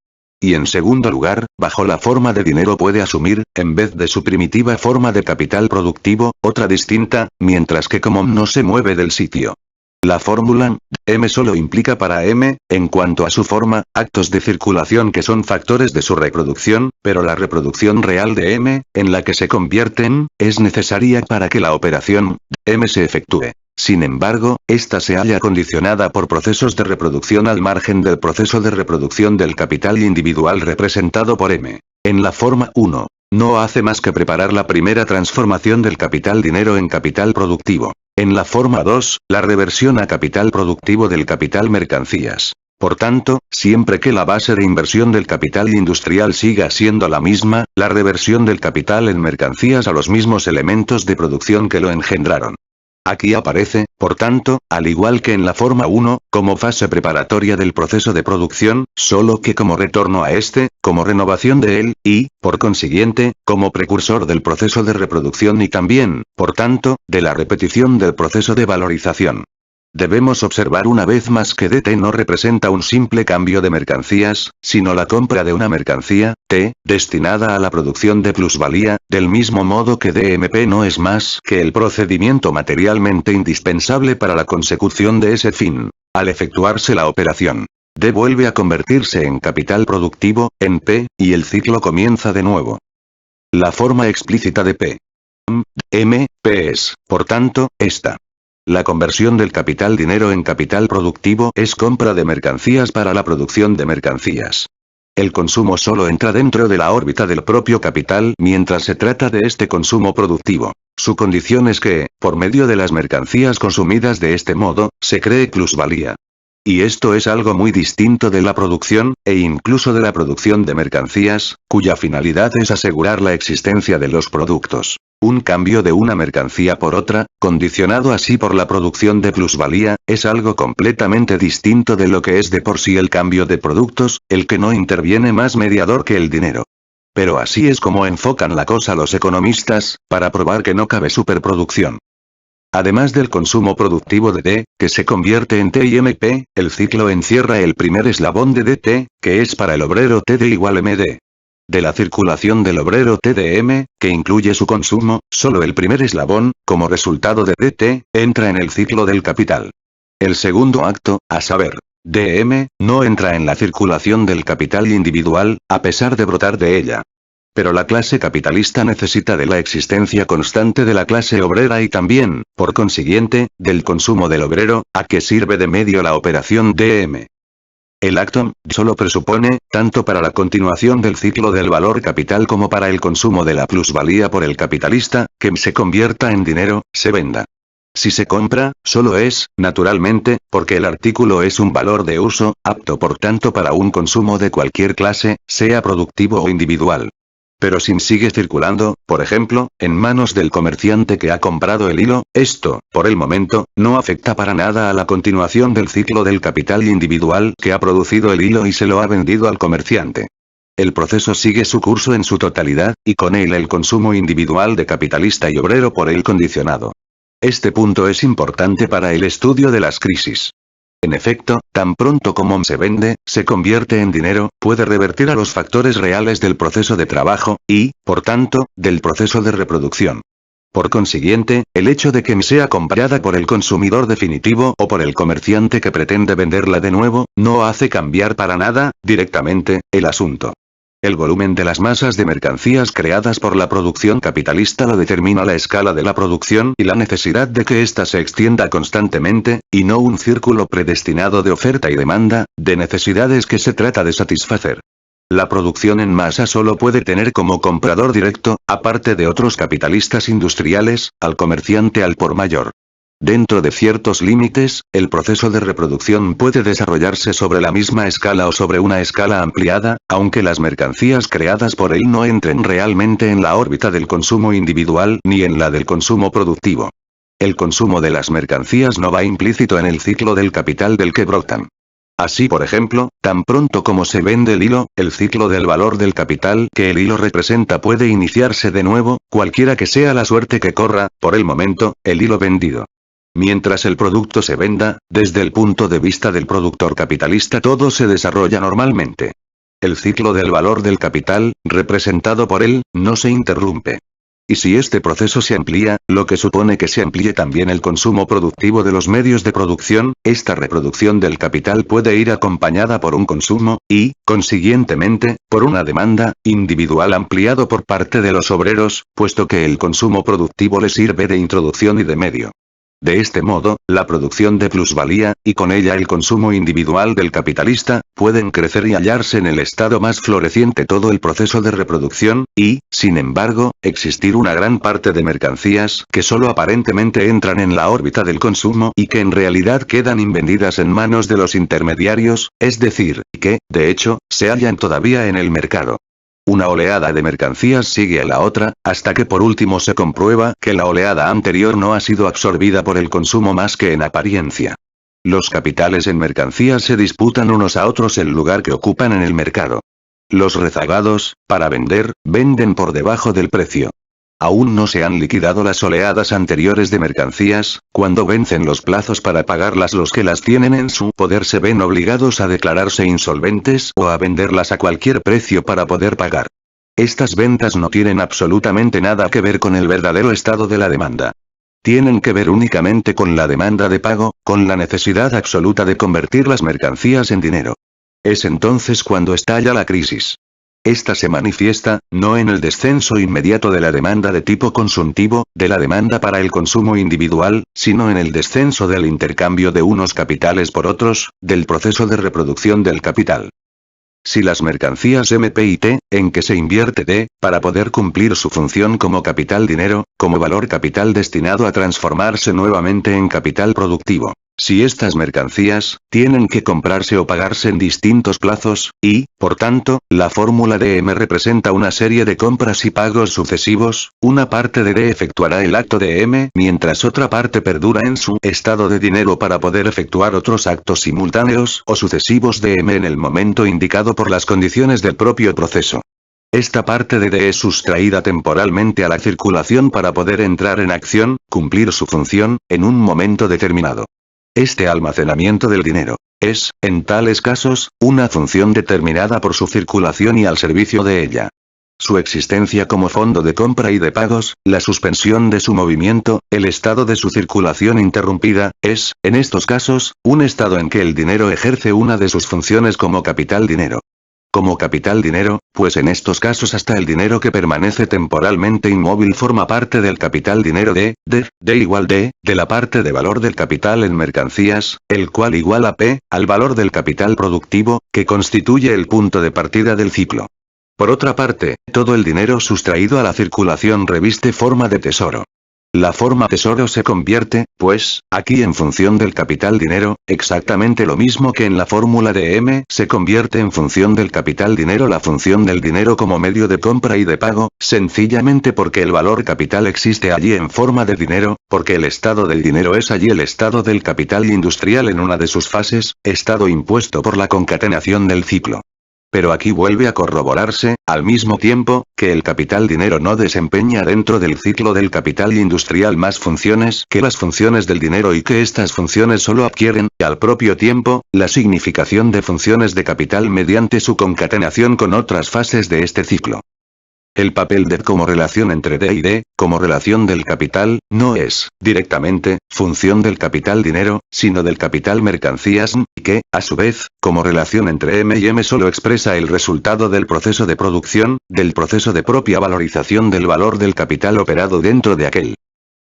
Y en segundo lugar, bajo la forma de dinero puede asumir, en vez de su primitiva forma de capital productivo, otra distinta, mientras que como no se mueve del sitio. La fórmula M solo implica para M, en cuanto a su forma, actos de circulación que son factores de su reproducción, pero la reproducción real de M, en la que se convierten, es necesaria para que la operación M se efectúe. Sin embargo, esta se halla condicionada por procesos de reproducción al margen del proceso de reproducción del capital individual representado por M. En la forma 1, no hace más que preparar la primera transformación del capital dinero en capital productivo. En la forma 2, la reversión a capital productivo del capital mercancías. Por tanto, siempre que la base de inversión del capital industrial siga siendo la misma, la reversión del capital en mercancías a los mismos elementos de producción que lo engendraron. Aquí aparece, por tanto, al igual que en la forma 1, como fase preparatoria del proceso de producción, solo que como retorno a este, como renovación de él, y, por consiguiente, como precursor del proceso de reproducción y también, por tanto, de la repetición del proceso de valorización. Debemos observar una vez más que DT no representa un simple cambio de mercancías, sino la compra de una mercancía, T, destinada a la producción de plusvalía, del mismo modo que DMP no es más que el procedimiento materialmente indispensable para la consecución de ese fin. Al efectuarse la operación, D vuelve a convertirse en capital productivo, en P, y el ciclo comienza de nuevo. La forma explícita de P. M, P es, por tanto, esta. La conversión del capital dinero en capital productivo es compra de mercancías para la producción de mercancías. El consumo solo entra dentro de la órbita del propio capital mientras se trata de este consumo productivo. Su condición es que, por medio de las mercancías consumidas de este modo, se cree plusvalía. Y esto es algo muy distinto de la producción, e incluso de la producción de mercancías, cuya finalidad es asegurar la existencia de los productos. Un cambio de una mercancía por otra, condicionado así por la producción de plusvalía, es algo completamente distinto de lo que es de por sí el cambio de productos, el que no interviene más mediador que el dinero. Pero así es como enfocan la cosa los economistas, para probar que no cabe superproducción. Además del consumo productivo de D, que se convierte en T y MP, el ciclo encierra el primer eslabón de DT, que es para el obrero TD igual MD. De la circulación del obrero TDM, que incluye su consumo, solo el primer eslabón, como resultado de DT, entra en el ciclo del capital. El segundo acto, a saber, DM, no entra en la circulación del capital individual, a pesar de brotar de ella. Pero la clase capitalista necesita de la existencia constante de la clase obrera y también, por consiguiente, del consumo del obrero, a que sirve de medio la operación DM. El acto, solo presupone, tanto para la continuación del ciclo del valor capital como para el consumo de la plusvalía por el capitalista, que se convierta en dinero, se venda. Si se compra, solo es, naturalmente, porque el artículo es un valor de uso, apto por tanto para un consumo de cualquier clase, sea productivo o individual. Pero si sigue circulando, por ejemplo, en manos del comerciante que ha comprado el hilo, esto, por el momento, no afecta para nada a la continuación del ciclo del capital individual que ha producido el hilo y se lo ha vendido al comerciante. El proceso sigue su curso en su totalidad, y con él el consumo individual de capitalista y obrero por él condicionado. Este punto es importante para el estudio de las crisis. En efecto, tan pronto como se vende, se convierte en dinero, puede revertir a los factores reales del proceso de trabajo, y, por tanto, del proceso de reproducción. Por consiguiente, el hecho de que sea comprada por el consumidor definitivo o por el comerciante que pretende venderla de nuevo, no hace cambiar para nada, directamente, el asunto. El volumen de las masas de mercancías creadas por la producción capitalista lo determina la escala de la producción y la necesidad de que ésta se extienda constantemente, y no un círculo predestinado de oferta y demanda, de necesidades que se trata de satisfacer. La producción en masa solo puede tener como comprador directo, aparte de otros capitalistas industriales, al comerciante al por mayor. Dentro de ciertos límites, el proceso de reproducción puede desarrollarse sobre la misma escala o sobre una escala ampliada, aunque las mercancías creadas por él no entren realmente en la órbita del consumo individual ni en la del consumo productivo. El consumo de las mercancías no va implícito en el ciclo del capital del que brotan. Así por ejemplo, tan pronto como se vende el hilo, el ciclo del valor del capital que el hilo representa puede iniciarse de nuevo, cualquiera que sea la suerte que corra, por el momento, el hilo vendido. Mientras el producto se venda, desde el punto de vista del productor capitalista todo se desarrolla normalmente. El ciclo del valor del capital, representado por él, no se interrumpe. Y si este proceso se amplía, lo que supone que se amplíe también el consumo productivo de los medios de producción, esta reproducción del capital puede ir acompañada por un consumo, y, consiguientemente, por una demanda, individual ampliado por parte de los obreros, puesto que el consumo productivo les sirve de introducción y de medio. De este modo, la producción de plusvalía, y con ella el consumo individual del capitalista, pueden crecer y hallarse en el estado más floreciente todo el proceso de reproducción, y, sin embargo, existir una gran parte de mercancías que solo aparentemente entran en la órbita del consumo y que en realidad quedan invendidas en manos de los intermediarios, es decir, que, de hecho, se hallan todavía en el mercado. Una oleada de mercancías sigue a la otra, hasta que por último se comprueba que la oleada anterior no ha sido absorbida por el consumo más que en apariencia. Los capitales en mercancías se disputan unos a otros el lugar que ocupan en el mercado. Los rezagados, para vender, venden por debajo del precio. Aún no se han liquidado las oleadas anteriores de mercancías, cuando vencen los plazos para pagarlas los que las tienen en su poder se ven obligados a declararse insolventes o a venderlas a cualquier precio para poder pagar. Estas ventas no tienen absolutamente nada que ver con el verdadero estado de la demanda. Tienen que ver únicamente con la demanda de pago, con la necesidad absoluta de convertir las mercancías en dinero. Es entonces cuando estalla la crisis. Esta se manifiesta, no en el descenso inmediato de la demanda de tipo consultivo, de la demanda para el consumo individual, sino en el descenso del intercambio de unos capitales por otros, del proceso de reproducción del capital. Si las mercancías MP y T, en que se invierte D, para poder cumplir su función como capital dinero, como valor capital destinado a transformarse nuevamente en capital productivo. Si estas mercancías, tienen que comprarse o pagarse en distintos plazos, y, por tanto, la fórmula de M representa una serie de compras y pagos sucesivos, una parte de D efectuará el acto de M mientras otra parte perdura en su estado de dinero para poder efectuar otros actos simultáneos o sucesivos de M en el momento indicado por las condiciones del propio proceso. Esta parte de D es sustraída temporalmente a la circulación para poder entrar en acción, cumplir su función, en un momento determinado. Este almacenamiento del dinero es, en tales casos, una función determinada por su circulación y al servicio de ella. Su existencia como fondo de compra y de pagos, la suspensión de su movimiento, el estado de su circulación interrumpida, es, en estos casos, un estado en que el dinero ejerce una de sus funciones como capital dinero. Como capital dinero, pues en estos casos hasta el dinero que permanece temporalmente inmóvil forma parte del capital dinero D igual D, de la parte de valor del capital en mercancías, el cual igual a P, al valor del capital productivo, que constituye el punto de partida del ciclo. Por otra parte, todo el dinero sustraído a la circulación reviste forma de tesoro. La forma tesoro se convierte, pues, aquí en función del capital dinero, exactamente lo mismo que en la fórmula de M se convierte en función del capital dinero la función del dinero como medio de compra y de pago, sencillamente porque el valor capital existe allí en forma de dinero, porque el estado del dinero es allí el estado del capital industrial en una de sus fases, estado impuesto por la concatenación del ciclo. Pero aquí vuelve a corroborarse, al mismo tiempo, que el capital dinero no desempeña dentro del ciclo del capital industrial más funciones que las funciones del dinero y que estas funciones solo adquieren, al propio tiempo, la significación de funciones de capital mediante su concatenación con otras fases de este ciclo. El papel de como relación entre D y D, como relación del capital, no es, directamente, función del capital dinero, sino del capital mercancías, que, a su vez, como relación entre M y M solo expresa el resultado del proceso de producción, del proceso de propia valorización del valor del capital operado dentro de aquel.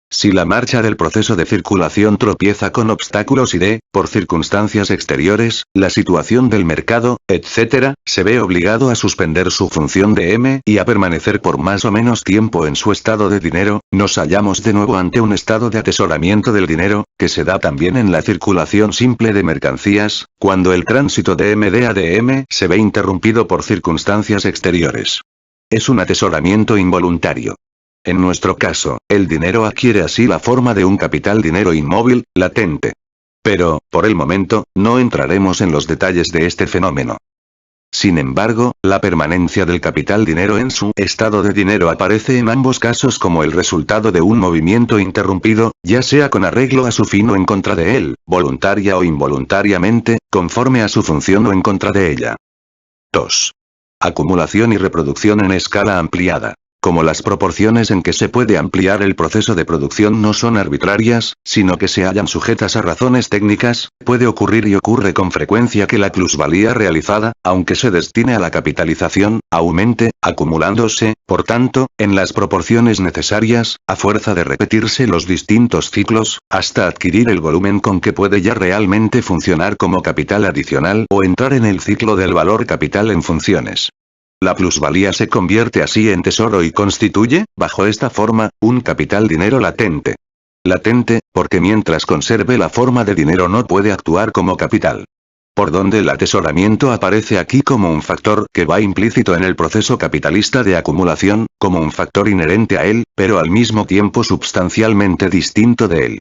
Si la marcha del proceso de circulación tropieza con obstáculos y D, por circunstancias exteriores, la situación del mercado, etc., se ve obligado a suspender su función de M y a permanecer por más o menos tiempo en su estado de dinero, nos hallamos de nuevo ante un estado de atesoramiento del dinero, que se da también en la circulación simple de mercancías, cuando el tránsito de MD a DM se ve interrumpido por circunstancias exteriores. Es un atesoramiento involuntario. En nuestro caso, el dinero adquiere así la forma de un capital dinero inmóvil, latente. Pero, por el momento, no entraremos en los detalles de este fenómeno. Sin embargo, la permanencia del capital dinero en su estado de dinero aparece en ambos casos como el resultado de un movimiento interrumpido, ya sea con arreglo a su fin o en contra de él, voluntaria o involuntariamente, conforme a su función o en contra de ella. 2. Acumulación y reproducción en escala ampliada. Como las proporciones en que se puede ampliar el proceso de producción no son arbitrarias, sino que se hallan sujetas a razones técnicas, puede ocurrir y ocurre con frecuencia que la plusvalía realizada, aunque se destine a la capitalización, aumente, acumulándose, por tanto, en las proporciones necesarias, a fuerza de repetirse los distintos ciclos, hasta adquirir el volumen con que puede ya realmente funcionar como capital adicional o entrar en el ciclo del valor capital en funciones. La plusvalía se convierte así en tesoro y constituye, bajo esta forma, un capital dinero latente. Latente, porque mientras conserve la forma de dinero no puede actuar como capital. Por donde el atesoramiento aparece aquí como un factor que va implícito en el proceso capitalista de acumulación, como un factor inherente a él, pero al mismo tiempo substancialmente distinto de él.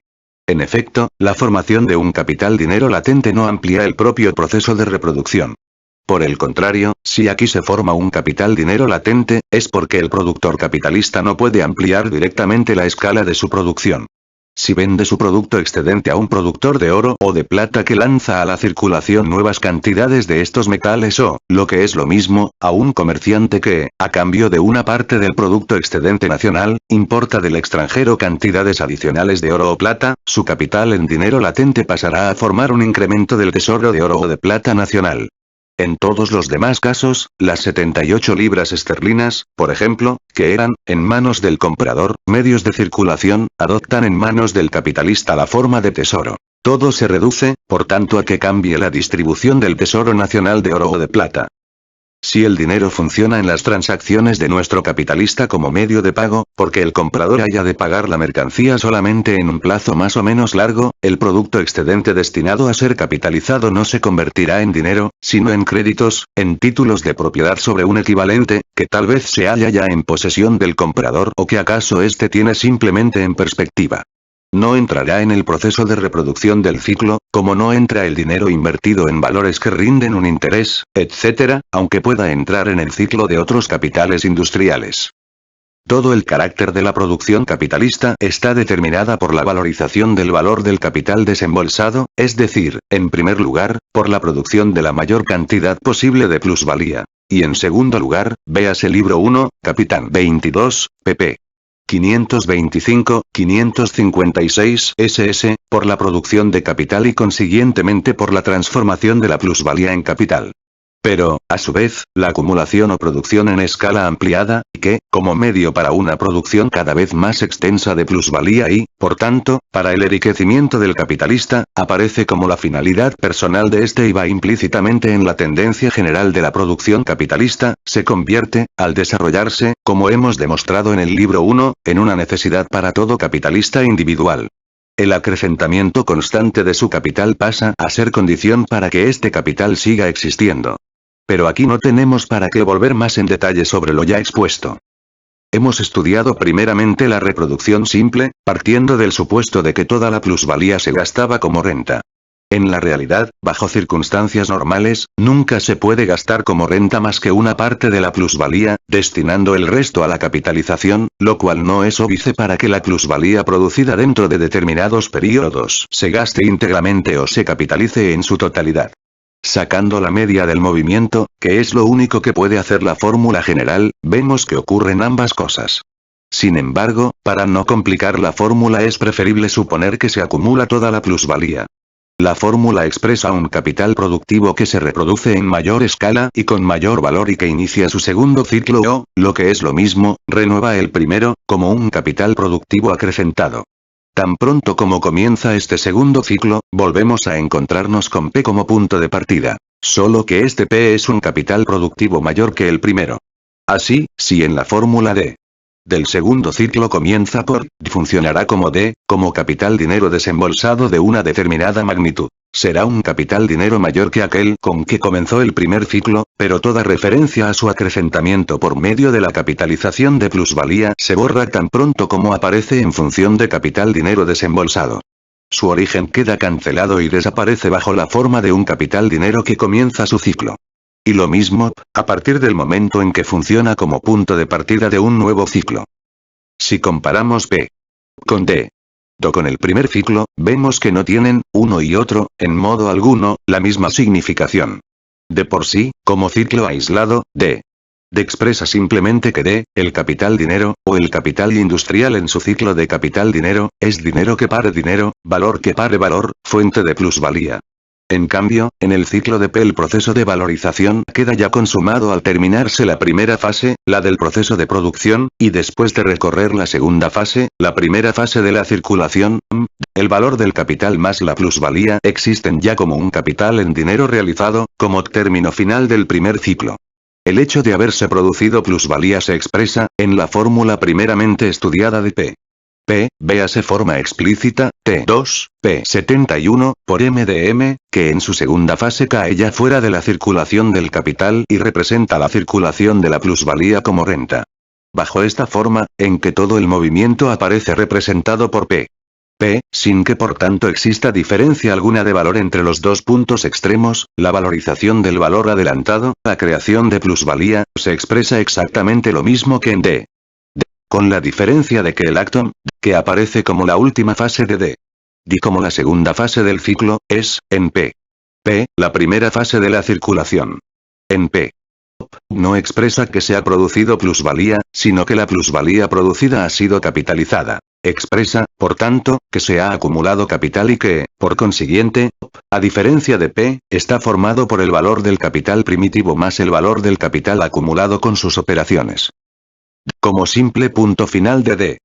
En efecto, la formación de un capital dinero latente no amplía el propio proceso de reproducción. Por el contrario, si aquí se forma un capital dinero latente, es porque el productor capitalista no puede ampliar directamente la escala de su producción. Si vende su producto excedente a un productor de oro o de plata que lanza a la circulación nuevas cantidades de estos metales o, lo que es lo mismo, a un comerciante que, a cambio de una parte del producto excedente nacional, importa del extranjero cantidades adicionales de oro o plata, su capital en dinero latente pasará a formar un incremento del tesoro de oro o de plata nacional. En todos los demás casos, las 78 libras esterlinas, por ejemplo, que eran, en manos del comprador, medios de circulación, adoptan en manos del capitalista la forma de tesoro. Todo se reduce, por tanto, a que cambie la distribución del tesoro nacional de oro o de plata. Si el dinero funciona en las transacciones de nuestro capitalista como medio de pago, porque el comprador haya de pagar la mercancía solamente en un plazo más o menos largo, el producto excedente destinado a ser capitalizado no se convertirá en dinero, sino en créditos, en títulos de propiedad sobre un equivalente, que tal vez se halla ya en posesión del comprador o que acaso éste tiene simplemente en perspectiva. No entrará en el proceso de reproducción del ciclo, como no entra el dinero invertido en valores que rinden un interés, etc., aunque pueda entrar en el ciclo de otros capitales industriales. Todo el carácter de la producción capitalista está determinada por la valorización del valor del capital desembolsado, es decir, en primer lugar, por la producción de la mayor cantidad posible de plusvalía. Y en segundo lugar, véase libro 1, Capitán 22, pp. 525-556 SS, por la producción de capital y consiguientemente por la transformación de la plusvalía en capital. Pero, a su vez, la acumulación o producción en escala ampliada, que, como medio para una producción cada vez más extensa de plusvalía y, por tanto, para el enriquecimiento del capitalista, aparece como la finalidad personal de este y va implícitamente en la tendencia general de la producción capitalista, se convierte, al desarrollarse, como hemos demostrado en el libro 1, en una necesidad para todo capitalista individual. El acrecentamiento constante de su capital pasa a ser condición para que este capital siga existiendo. Pero aquí no tenemos para qué volver más en detalle sobre lo ya expuesto. Hemos estudiado primeramente la reproducción simple, partiendo del supuesto de que toda la plusvalía se gastaba como renta. En la realidad, bajo circunstancias normales, nunca se puede gastar como renta más que una parte de la plusvalía, destinando el resto a la capitalización, lo cual no es óbice para que la plusvalía producida dentro de determinados períodos se gaste íntegramente o se capitalice en su totalidad. Sacando la media del movimiento, que es lo único que puede hacer la fórmula general, vemos que ocurren ambas cosas. Sin embargo, para no complicar la fórmula es preferible suponer que se acumula toda la plusvalía. La fórmula expresa un capital productivo que se reproduce en mayor escala y con mayor valor y que inicia su segundo ciclo o, lo que es lo mismo, renueva el primero, como un capital productivo acrecentado. Tan pronto como comienza este segundo ciclo, volvemos a encontrarnos con P como punto de partida. Solo que este P es un capital productivo mayor que el primero. Así, si en la fórmula D del segundo ciclo comienza por, funcionará como D, como capital dinero desembolsado de una determinada magnitud. Será un capital dinero mayor que aquel con que comenzó el primer ciclo, pero toda referencia a su acrecentamiento por medio de la capitalización de plusvalía se borra tan pronto como aparece en función de capital dinero desembolsado. Su origen queda cancelado y desaparece bajo la forma de un capital dinero que comienza su ciclo. Y lo mismo, a partir del momento en que funciona como punto de partida de un nuevo ciclo. Si comparamos P con D con el primer ciclo, vemos que no tienen, uno y otro, en modo alguno, la misma significación. De por sí, como ciclo aislado, D expresa simplemente que D, el capital dinero, o el capital industrial en su ciclo de capital dinero, es dinero que pare dinero, valor que pare valor, fuente de plusvalía. En cambio, en el ciclo de P el proceso de valorización queda ya consumado al terminarse la primera fase, la del proceso de producción, y después de recorrer la segunda fase, la primera fase de la circulación, el valor del capital más la plusvalía existen ya como un capital en dinero realizado, como término final del primer ciclo. El hecho de haberse producido plusvalía se expresa, en la fórmula primeramente estudiada de P. P, véase forma explícita, T2, P71, por M de M, que en su segunda fase cae ya fuera de la circulación del capital y representa la circulación de la plusvalía como renta. Bajo esta forma, en que todo el movimiento aparece representado por P. P, sin que por tanto exista diferencia alguna de valor entre los dos puntos extremos, la valorización del valor adelantado, la creación de plusvalía, se expresa exactamente lo mismo que en D. Con la diferencia de que el acto, que aparece como la última fase de D, como la segunda fase del ciclo, es, en P. P, la primera fase de la circulación. En P. No expresa que se ha producido plusvalía, sino que la plusvalía producida ha sido capitalizada. Expresa, por tanto, que se ha acumulado capital y que, por consiguiente, a diferencia de P, está formado por el valor del capital primitivo más el valor del capital acumulado con sus operaciones. Como simple punto final de D.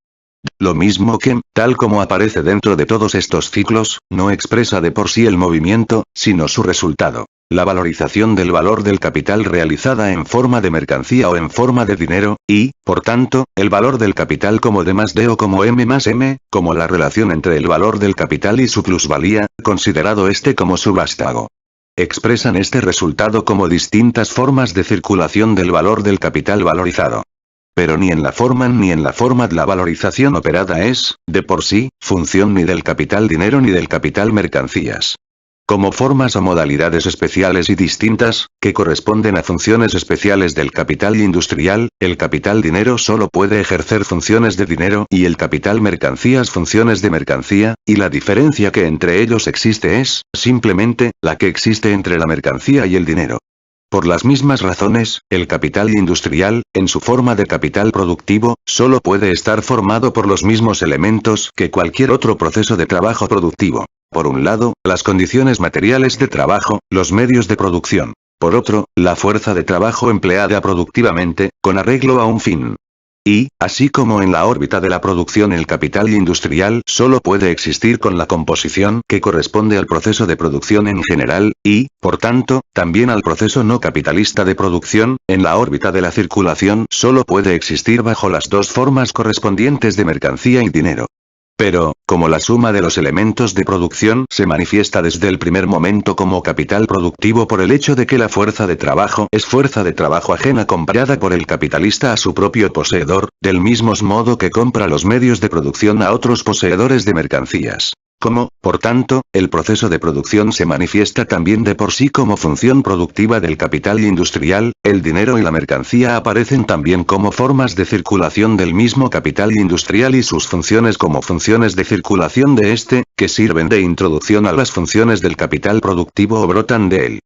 Lo mismo que, tal como aparece dentro de todos estos ciclos, no expresa de por sí el movimiento, sino su resultado. La valorización del valor del capital realizada en forma de mercancía o en forma de dinero, y, por tanto, el valor del capital como D más D o como M más M, como la relación entre el valor del capital y su plusvalía, considerado este como su vástago. Expresan este resultado como distintas formas de circulación del valor del capital valorizado. Pero ni en la forma ni en la forma la valorización operada es, de por sí, función ni del capital dinero ni del capital mercancías. Como formas o modalidades especiales y distintas, que corresponden a funciones especiales del capital industrial, el capital dinero solo puede ejercer funciones de dinero y el capital mercancías funciones de mercancía, y la diferencia que entre ellos existe es, simplemente, la que existe entre la mercancía y el dinero. Por las mismas razones, el capital industrial, en su forma de capital productivo, solo puede estar formado por los mismos elementos que cualquier otro proceso de trabajo productivo. Por un lado, las condiciones materiales de trabajo, los medios de producción. Por otro, la fuerza de trabajo empleada productivamente, con arreglo a un fin. Y, así como en la órbita de la producción el capital industrial solo puede existir con la composición que corresponde al proceso de producción en general, y, por tanto, también al proceso no capitalista de producción, en la órbita de la circulación solo puede existir bajo las dos formas correspondientes de mercancía y dinero. Pero, como la suma de los elementos de producción se manifiesta desde el primer momento como capital productivo por el hecho de que la fuerza de trabajo es fuerza de trabajo ajena comprada por el capitalista a su propio poseedor, del mismo modo que compra los medios de producción a otros poseedores de mercancías. Como, por tanto, el proceso de producción se manifiesta también de por sí como función productiva del capital industrial, el dinero y la mercancía aparecen también como formas de circulación del mismo capital industrial y sus funciones como funciones de circulación de este, que sirven de introducción a las funciones del capital productivo o brotan de él.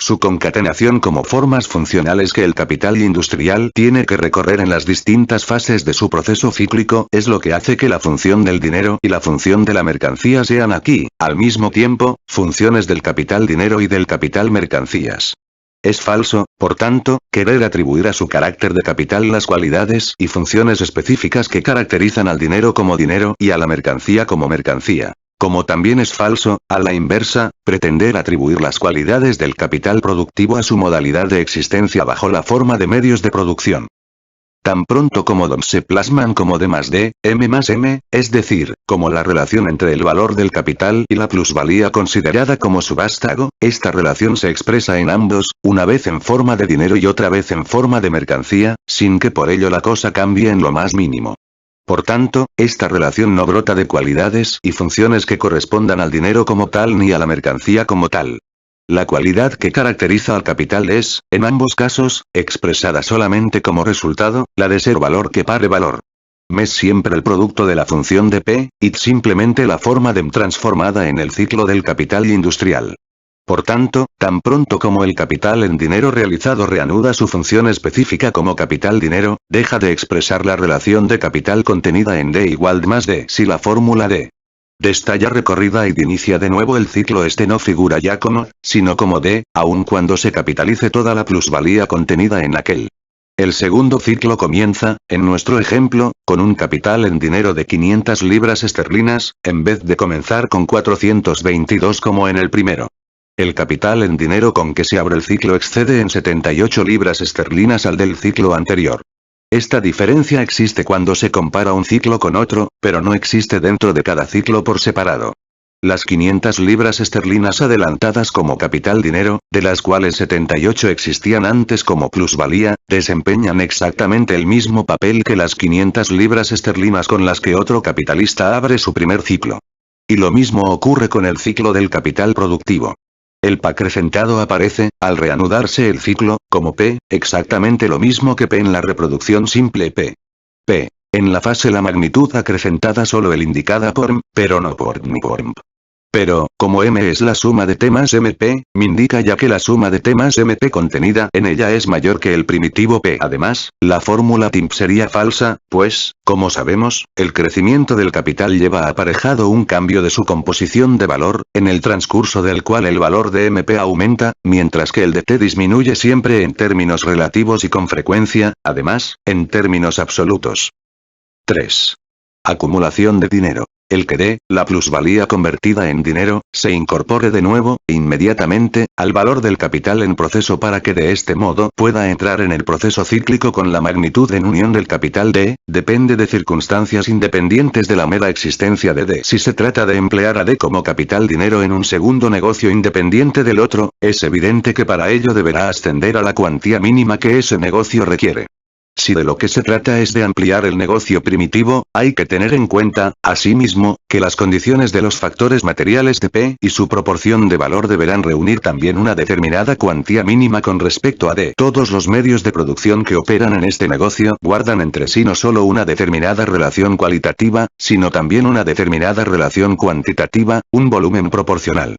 Su concatenación como formas funcionales que el capital industrial tiene que recorrer en las distintas fases de su proceso cíclico es lo que hace que la función del dinero y la función de la mercancía sean aquí, al mismo tiempo, funciones del capital dinero y del capital mercancías. Es falso, por tanto, querer atribuir a su carácter de capital las cualidades y funciones específicas que caracterizan al dinero como dinero y a la mercancía como mercancía. Como también es falso, a la inversa, pretender atribuir las cualidades del capital productivo a su modalidad de existencia bajo la forma de medios de producción. Tan pronto como DOM se plasman como D más D, M más M, es decir, como la relación entre el valor del capital y la plusvalía considerada como su vástago, esta relación se expresa en ambos, una vez en forma de dinero y otra vez en forma de mercancía, sin que por ello la cosa cambie en lo más mínimo. Por tanto, esta relación no brota de cualidades y funciones que correspondan al dinero como tal ni a la mercancía como tal. La cualidad que caracteriza al capital es, en ambos casos, expresada solamente como resultado, la de ser valor que pare valor. M es siempre el producto de la función de P, y simplemente la forma de M transformada en el ciclo del capital industrial. Por tanto, tan pronto como el capital en dinero realizado reanuda su función específica como capital dinero, deja de expresar la relación de capital contenida en D igual más D si la fórmula D está ya recorrida y inicia de nuevo el ciclo no figura ya como, sino como D, aun cuando se capitalice toda la plusvalía contenida en aquel. El segundo ciclo comienza, en nuestro ejemplo, con un capital en dinero de 500 libras esterlinas, en vez de comenzar con 422 como en el primero. El capital en dinero con que se abre el ciclo excede en 78 libras esterlinas al del ciclo anterior. Esta diferencia existe cuando se compara un ciclo con otro, pero no existe dentro de cada ciclo por separado. Las 500 libras esterlinas adelantadas como capital dinero, de las cuales 78 existían antes como plusvalía, desempeñan exactamente el mismo papel que las 500 libras esterlinas con las que otro capitalista abre su primer ciclo. Y lo mismo ocurre con el ciclo del capital productivo. El P acrecentado aparece, al reanudarse el ciclo, como P, exactamente lo mismo que P en la reproducción simple P. P. En la fase la magnitud acrecentada solo el indicada por M, pero no por M. Pero, como M es la suma de T más MP, me indica ya que la suma de T más MP contenida en ella es mayor que el primitivo P. Además, la fórmula TIMP sería falsa, pues, como sabemos, el crecimiento del capital lleva aparejado un cambio de su composición de valor, en el transcurso del cual el valor de MP aumenta, mientras que el de T disminuye siempre en términos relativos y con frecuencia, además, en términos absolutos. 3. Acumulación de dinero. El que D, la plusvalía convertida en dinero, se incorpore de nuevo, inmediatamente, al valor del capital en proceso para que de este modo pueda entrar en el proceso cíclico con la magnitud en unión del capital D, depende de circunstancias independientes de la mera existencia de D. Si se trata de emplear a D como capital dinero en un segundo negocio independiente del otro, es evidente que para ello deberá ascender a la cuantía mínima que ese negocio requiere. Si de lo que se trata es de ampliar el negocio primitivo, hay que tener en cuenta, asimismo, que las condiciones de los factores materiales de P y su proporción de valor deberán reunir también una determinada cuantía mínima con respecto a D. Todos los medios de producción que operan en este negocio guardan entre sí no solo una determinada relación cualitativa, sino también una determinada relación cuantitativa, un volumen proporcional.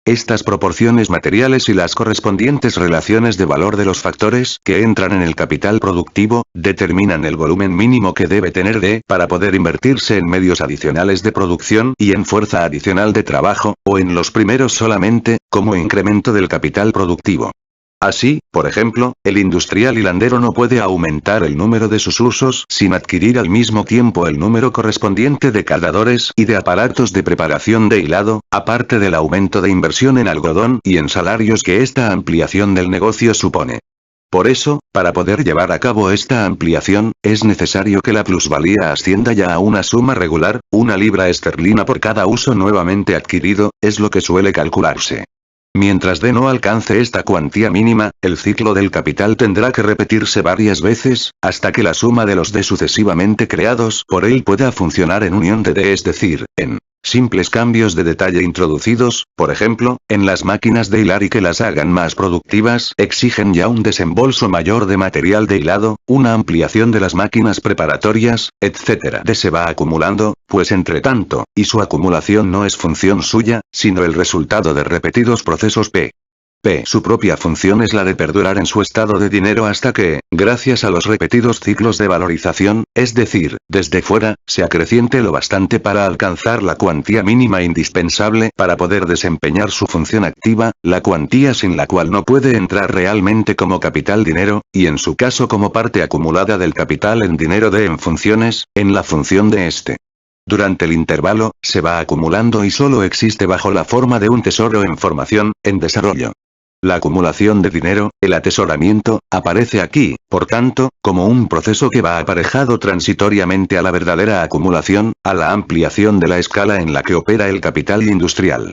Estas proporciones materiales y las correspondientes relaciones de valor de los factores que entran en el capital productivo, determinan el volumen mínimo que debe tener D para poder invertirse en medios adicionales de producción y en fuerza adicional de trabajo, o en los primeros solamente, como incremento del capital productivo. Así, por ejemplo, el industrial hilandero no puede aumentar el número de sus usos sin adquirir al mismo tiempo el número correspondiente de caldadores y de aparatos de preparación de hilado, aparte del aumento de inversión en algodón y en salarios que esta ampliación del negocio supone. Por eso, para poder llevar a cabo esta ampliación, es necesario que la plusvalía ascienda ya a una suma regular, 1 libra esterlina por cada uso nuevamente adquirido, es lo que suele calcularse. Mientras D no alcance esta cuantía mínima, el ciclo del capital tendrá que repetirse varias veces, hasta que la suma de los D sucesivamente creados por él pueda funcionar en unión de D, es decir, en simples cambios de detalle introducidos, por ejemplo, en las máquinas de hilar y que las hagan más productivas, exigen ya un desembolso mayor de material de hilado, una ampliación de las máquinas preparatorias, etc. D se va acumulando, pues entre tanto, y su acumulación no es función suya, sino el resultado de repetidos procesos P. P. Su propia función es la de perdurar en su estado de dinero hasta que, gracias a los repetidos ciclos de valorización, es decir, desde fuera, se acreciente lo bastante para alcanzar la cuantía mínima indispensable para poder desempeñar su función activa, la cuantía sin la cual no puede entrar realmente como capital dinero, y en su caso como parte acumulada del capital en dinero D en funciones, en la función de este. Durante el intervalo, se va acumulando y solo existe bajo la forma de un tesoro en formación, en desarrollo. La acumulación de dinero, el atesoramiento, aparece aquí, por tanto, como un proceso que va aparejado transitoriamente a la verdadera acumulación, a la ampliación de la escala en la que opera el capital industrial.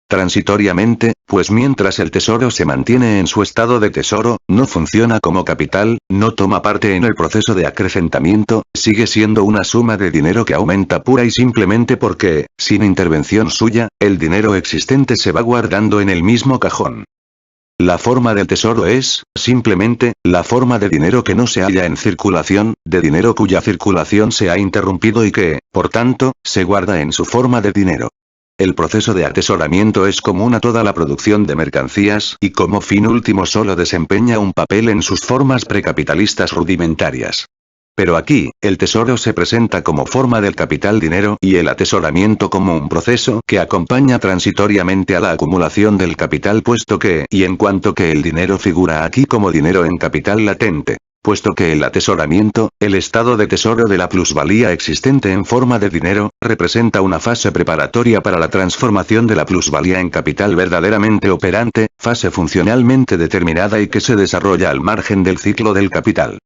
Transitoriamente, pues mientras el tesoro se mantiene en su estado de tesoro, no funciona como capital, no toma parte en el proceso de acrecentamiento, sigue siendo una suma de dinero que aumenta pura y simplemente porque, sin intervención suya, el dinero existente se va guardando en el mismo cajón. La forma del tesoro es, simplemente, la forma de dinero que no se halla en circulación, de dinero cuya circulación se ha interrumpido y que, por tanto, se guarda en su forma de dinero. El proceso de atesoramiento es común a toda la producción de mercancías y como fin último solo desempeña un papel en sus formas precapitalistas rudimentarias. Pero aquí, el tesoro se presenta como forma del capital dinero y el atesoramiento como un proceso que acompaña transitoriamente a la acumulación del capital puesto que, y en cuanto que el dinero figura aquí como dinero en capital latente. Puesto que el atesoramiento, el estado de tesoro de la plusvalía existente en forma de dinero, representa una fase preparatoria para la transformación de la plusvalía en capital verdaderamente operante, fase funcionalmente determinada y que se desarrolla al margen del ciclo del capital.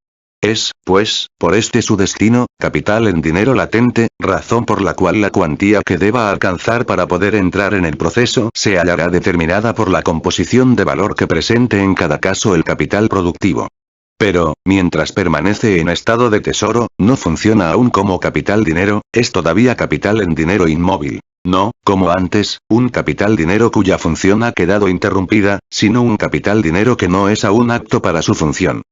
Es, pues, por este su destino, capital en dinero latente, razón por la cual la cuantía que deba alcanzar para poder entrar en el proceso se hallará determinada por la composición de valor que presente en cada caso el capital productivo. Pero, mientras permanece en estado de tesoro, no funciona aún como capital dinero, es todavía capital en dinero inmóvil. No, como antes, un capital dinero cuya función ha quedado interrumpida, sino un capital dinero que no es aún apto para su función.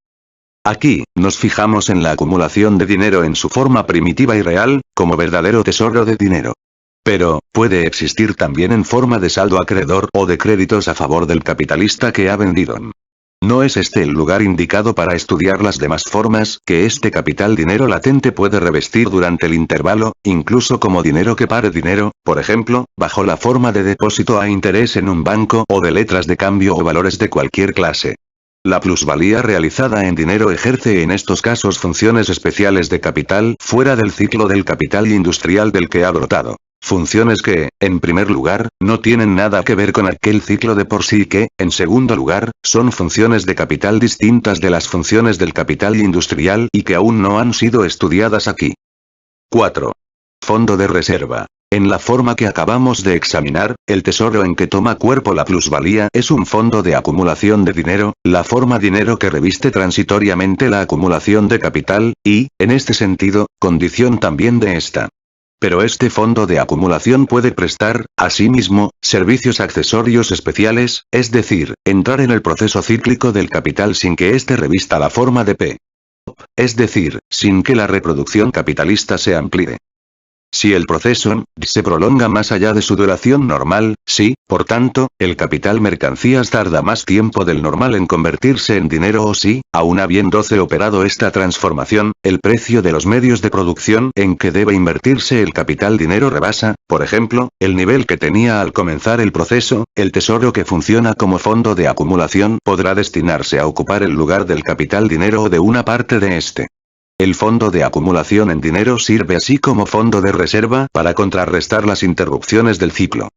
Aquí, nos fijamos en la acumulación de dinero en su forma primitiva y real, como verdadero tesoro de dinero. Pero, puede existir también en forma de saldo acreedor o de créditos a favor del capitalista que ha vendido. No es este el lugar indicado para estudiar las demás formas que este capital dinero latente puede revestir durante el intervalo, incluso como dinero que pare dinero, por ejemplo, bajo la forma de depósito a interés en un banco o de letras de cambio o valores de cualquier clase. La plusvalía realizada en dinero ejerce en estos casos funciones especiales de capital fuera del ciclo del capital industrial del que ha brotado. Funciones que, en primer lugar, no tienen nada que ver con aquel ciclo de por sí que, en segundo lugar, son funciones de capital distintas de las funciones del capital industrial y que aún no han sido estudiadas aquí. 4. Fondo de reserva. En la forma que acabamos de examinar, el tesoro en que toma cuerpo la plusvalía es un fondo de acumulación de dinero, la forma dinero que reviste transitoriamente la acumulación de capital, y, en este sentido, condición también de esta. Pero este fondo de acumulación puede prestar, asimismo, servicios accesorios especiales, es decir, entrar en el proceso cíclico del capital sin que éste revista la forma de P. Es decir, sin que la reproducción capitalista se amplíe. Si el proceso se prolonga más allá de su duración normal, si, por tanto, el capital mercancías tarda más tiempo del normal en convertirse en dinero o si, aun habiéndose operado esta transformación, el precio de los medios de producción en que debe invertirse el capital dinero rebasa, por ejemplo, el nivel que tenía al comenzar el proceso, el tesoro que funciona como fondo de acumulación podrá destinarse a ocupar el lugar del capital dinero o de una parte de este. El fondo de acumulación en dinero sirve así como fondo de reserva para contrarrestar las interrupciones del ciclo.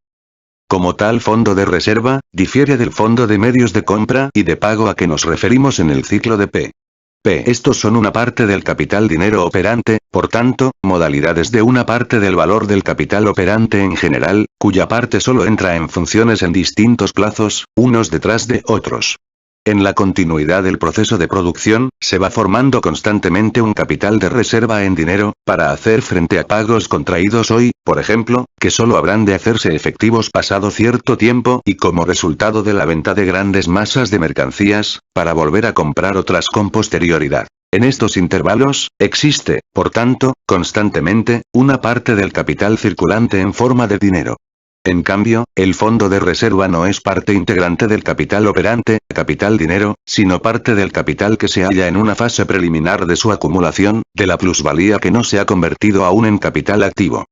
Como tal fondo de reserva, difiere del fondo de medios de compra y de pago a que nos referimos en el ciclo de P. Estos son una parte del capital dinero operante, por tanto, modalidades de una parte del valor del capital operante en general, cuya parte solo entra en funciones en distintos plazos, unos detrás de otros. En la continuidad del proceso de producción, se va formando constantemente un capital de reserva en dinero, para hacer frente a pagos contraídos hoy, por ejemplo, que solo habrán de hacerse efectivos pasado cierto tiempo y como resultado de la venta de grandes masas de mercancías, para volver a comprar otras con posterioridad. En estos intervalos, existe, por tanto, constantemente, una parte del capital circulante en forma de dinero. En cambio, el fondo de reserva no es parte integrante del capital operante, capital dinero, sino parte del capital que se halla en una fase preliminar de su acumulación, de la plusvalía que no se ha convertido aún en capital activo.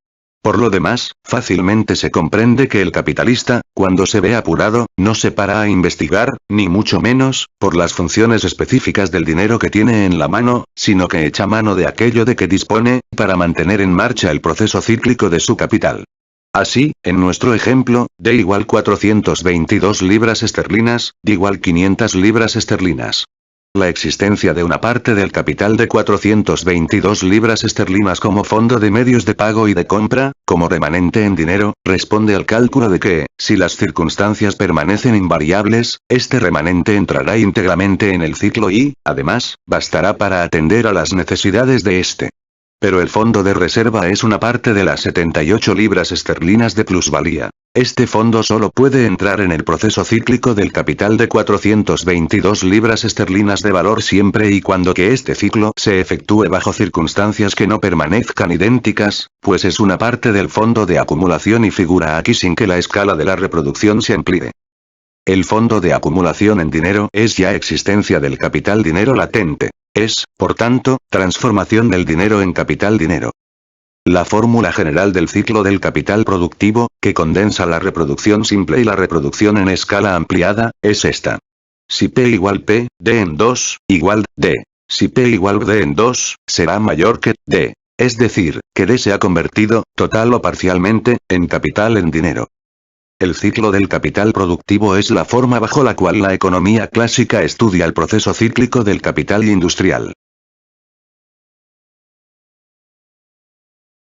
Por lo demás, fácilmente se comprende que el capitalista, cuando se ve apurado, no se para a investigar, ni mucho menos, por las funciones específicas del dinero que tiene en la mano, sino que echa mano de aquello de que dispone, para mantener en marcha el proceso cíclico de su capital. Así, en nuestro ejemplo, D igual 422 libras esterlinas, D igual 500 libras esterlinas. La existencia de una parte del capital de 422 libras esterlinas como fondo de medios de pago y de compra, como remanente en dinero, responde al cálculo de que, si las circunstancias permanecen invariables, este remanente entrará íntegramente en el ciclo y, además, bastará para atender a las necesidades de este. Pero el fondo de reserva es una parte de las 78 libras esterlinas de plusvalía. Este fondo solo puede entrar en el proceso cíclico del capital de 422 libras esterlinas de valor siempre y cuando que este ciclo se efectúe bajo circunstancias que no permanezcan idénticas, pues es una parte del fondo de acumulación y figura aquí sin que la escala de la reproducción se amplíe. El fondo de acumulación en dinero es ya existencia del capital dinero latente. Es, por tanto, transformación del dinero en capital dinero. La fórmula general del ciclo del capital productivo, que condensa la reproducción simple y la reproducción en escala ampliada, es esta. Si P igual P, D en 2, igual D. Si P igual D en 2, será mayor que D. Es decir, que D se ha convertido, total o parcialmente, en capital en dinero. El ciclo del capital productivo es la forma bajo la cual la economía clásica estudia el proceso cíclico del capital industrial.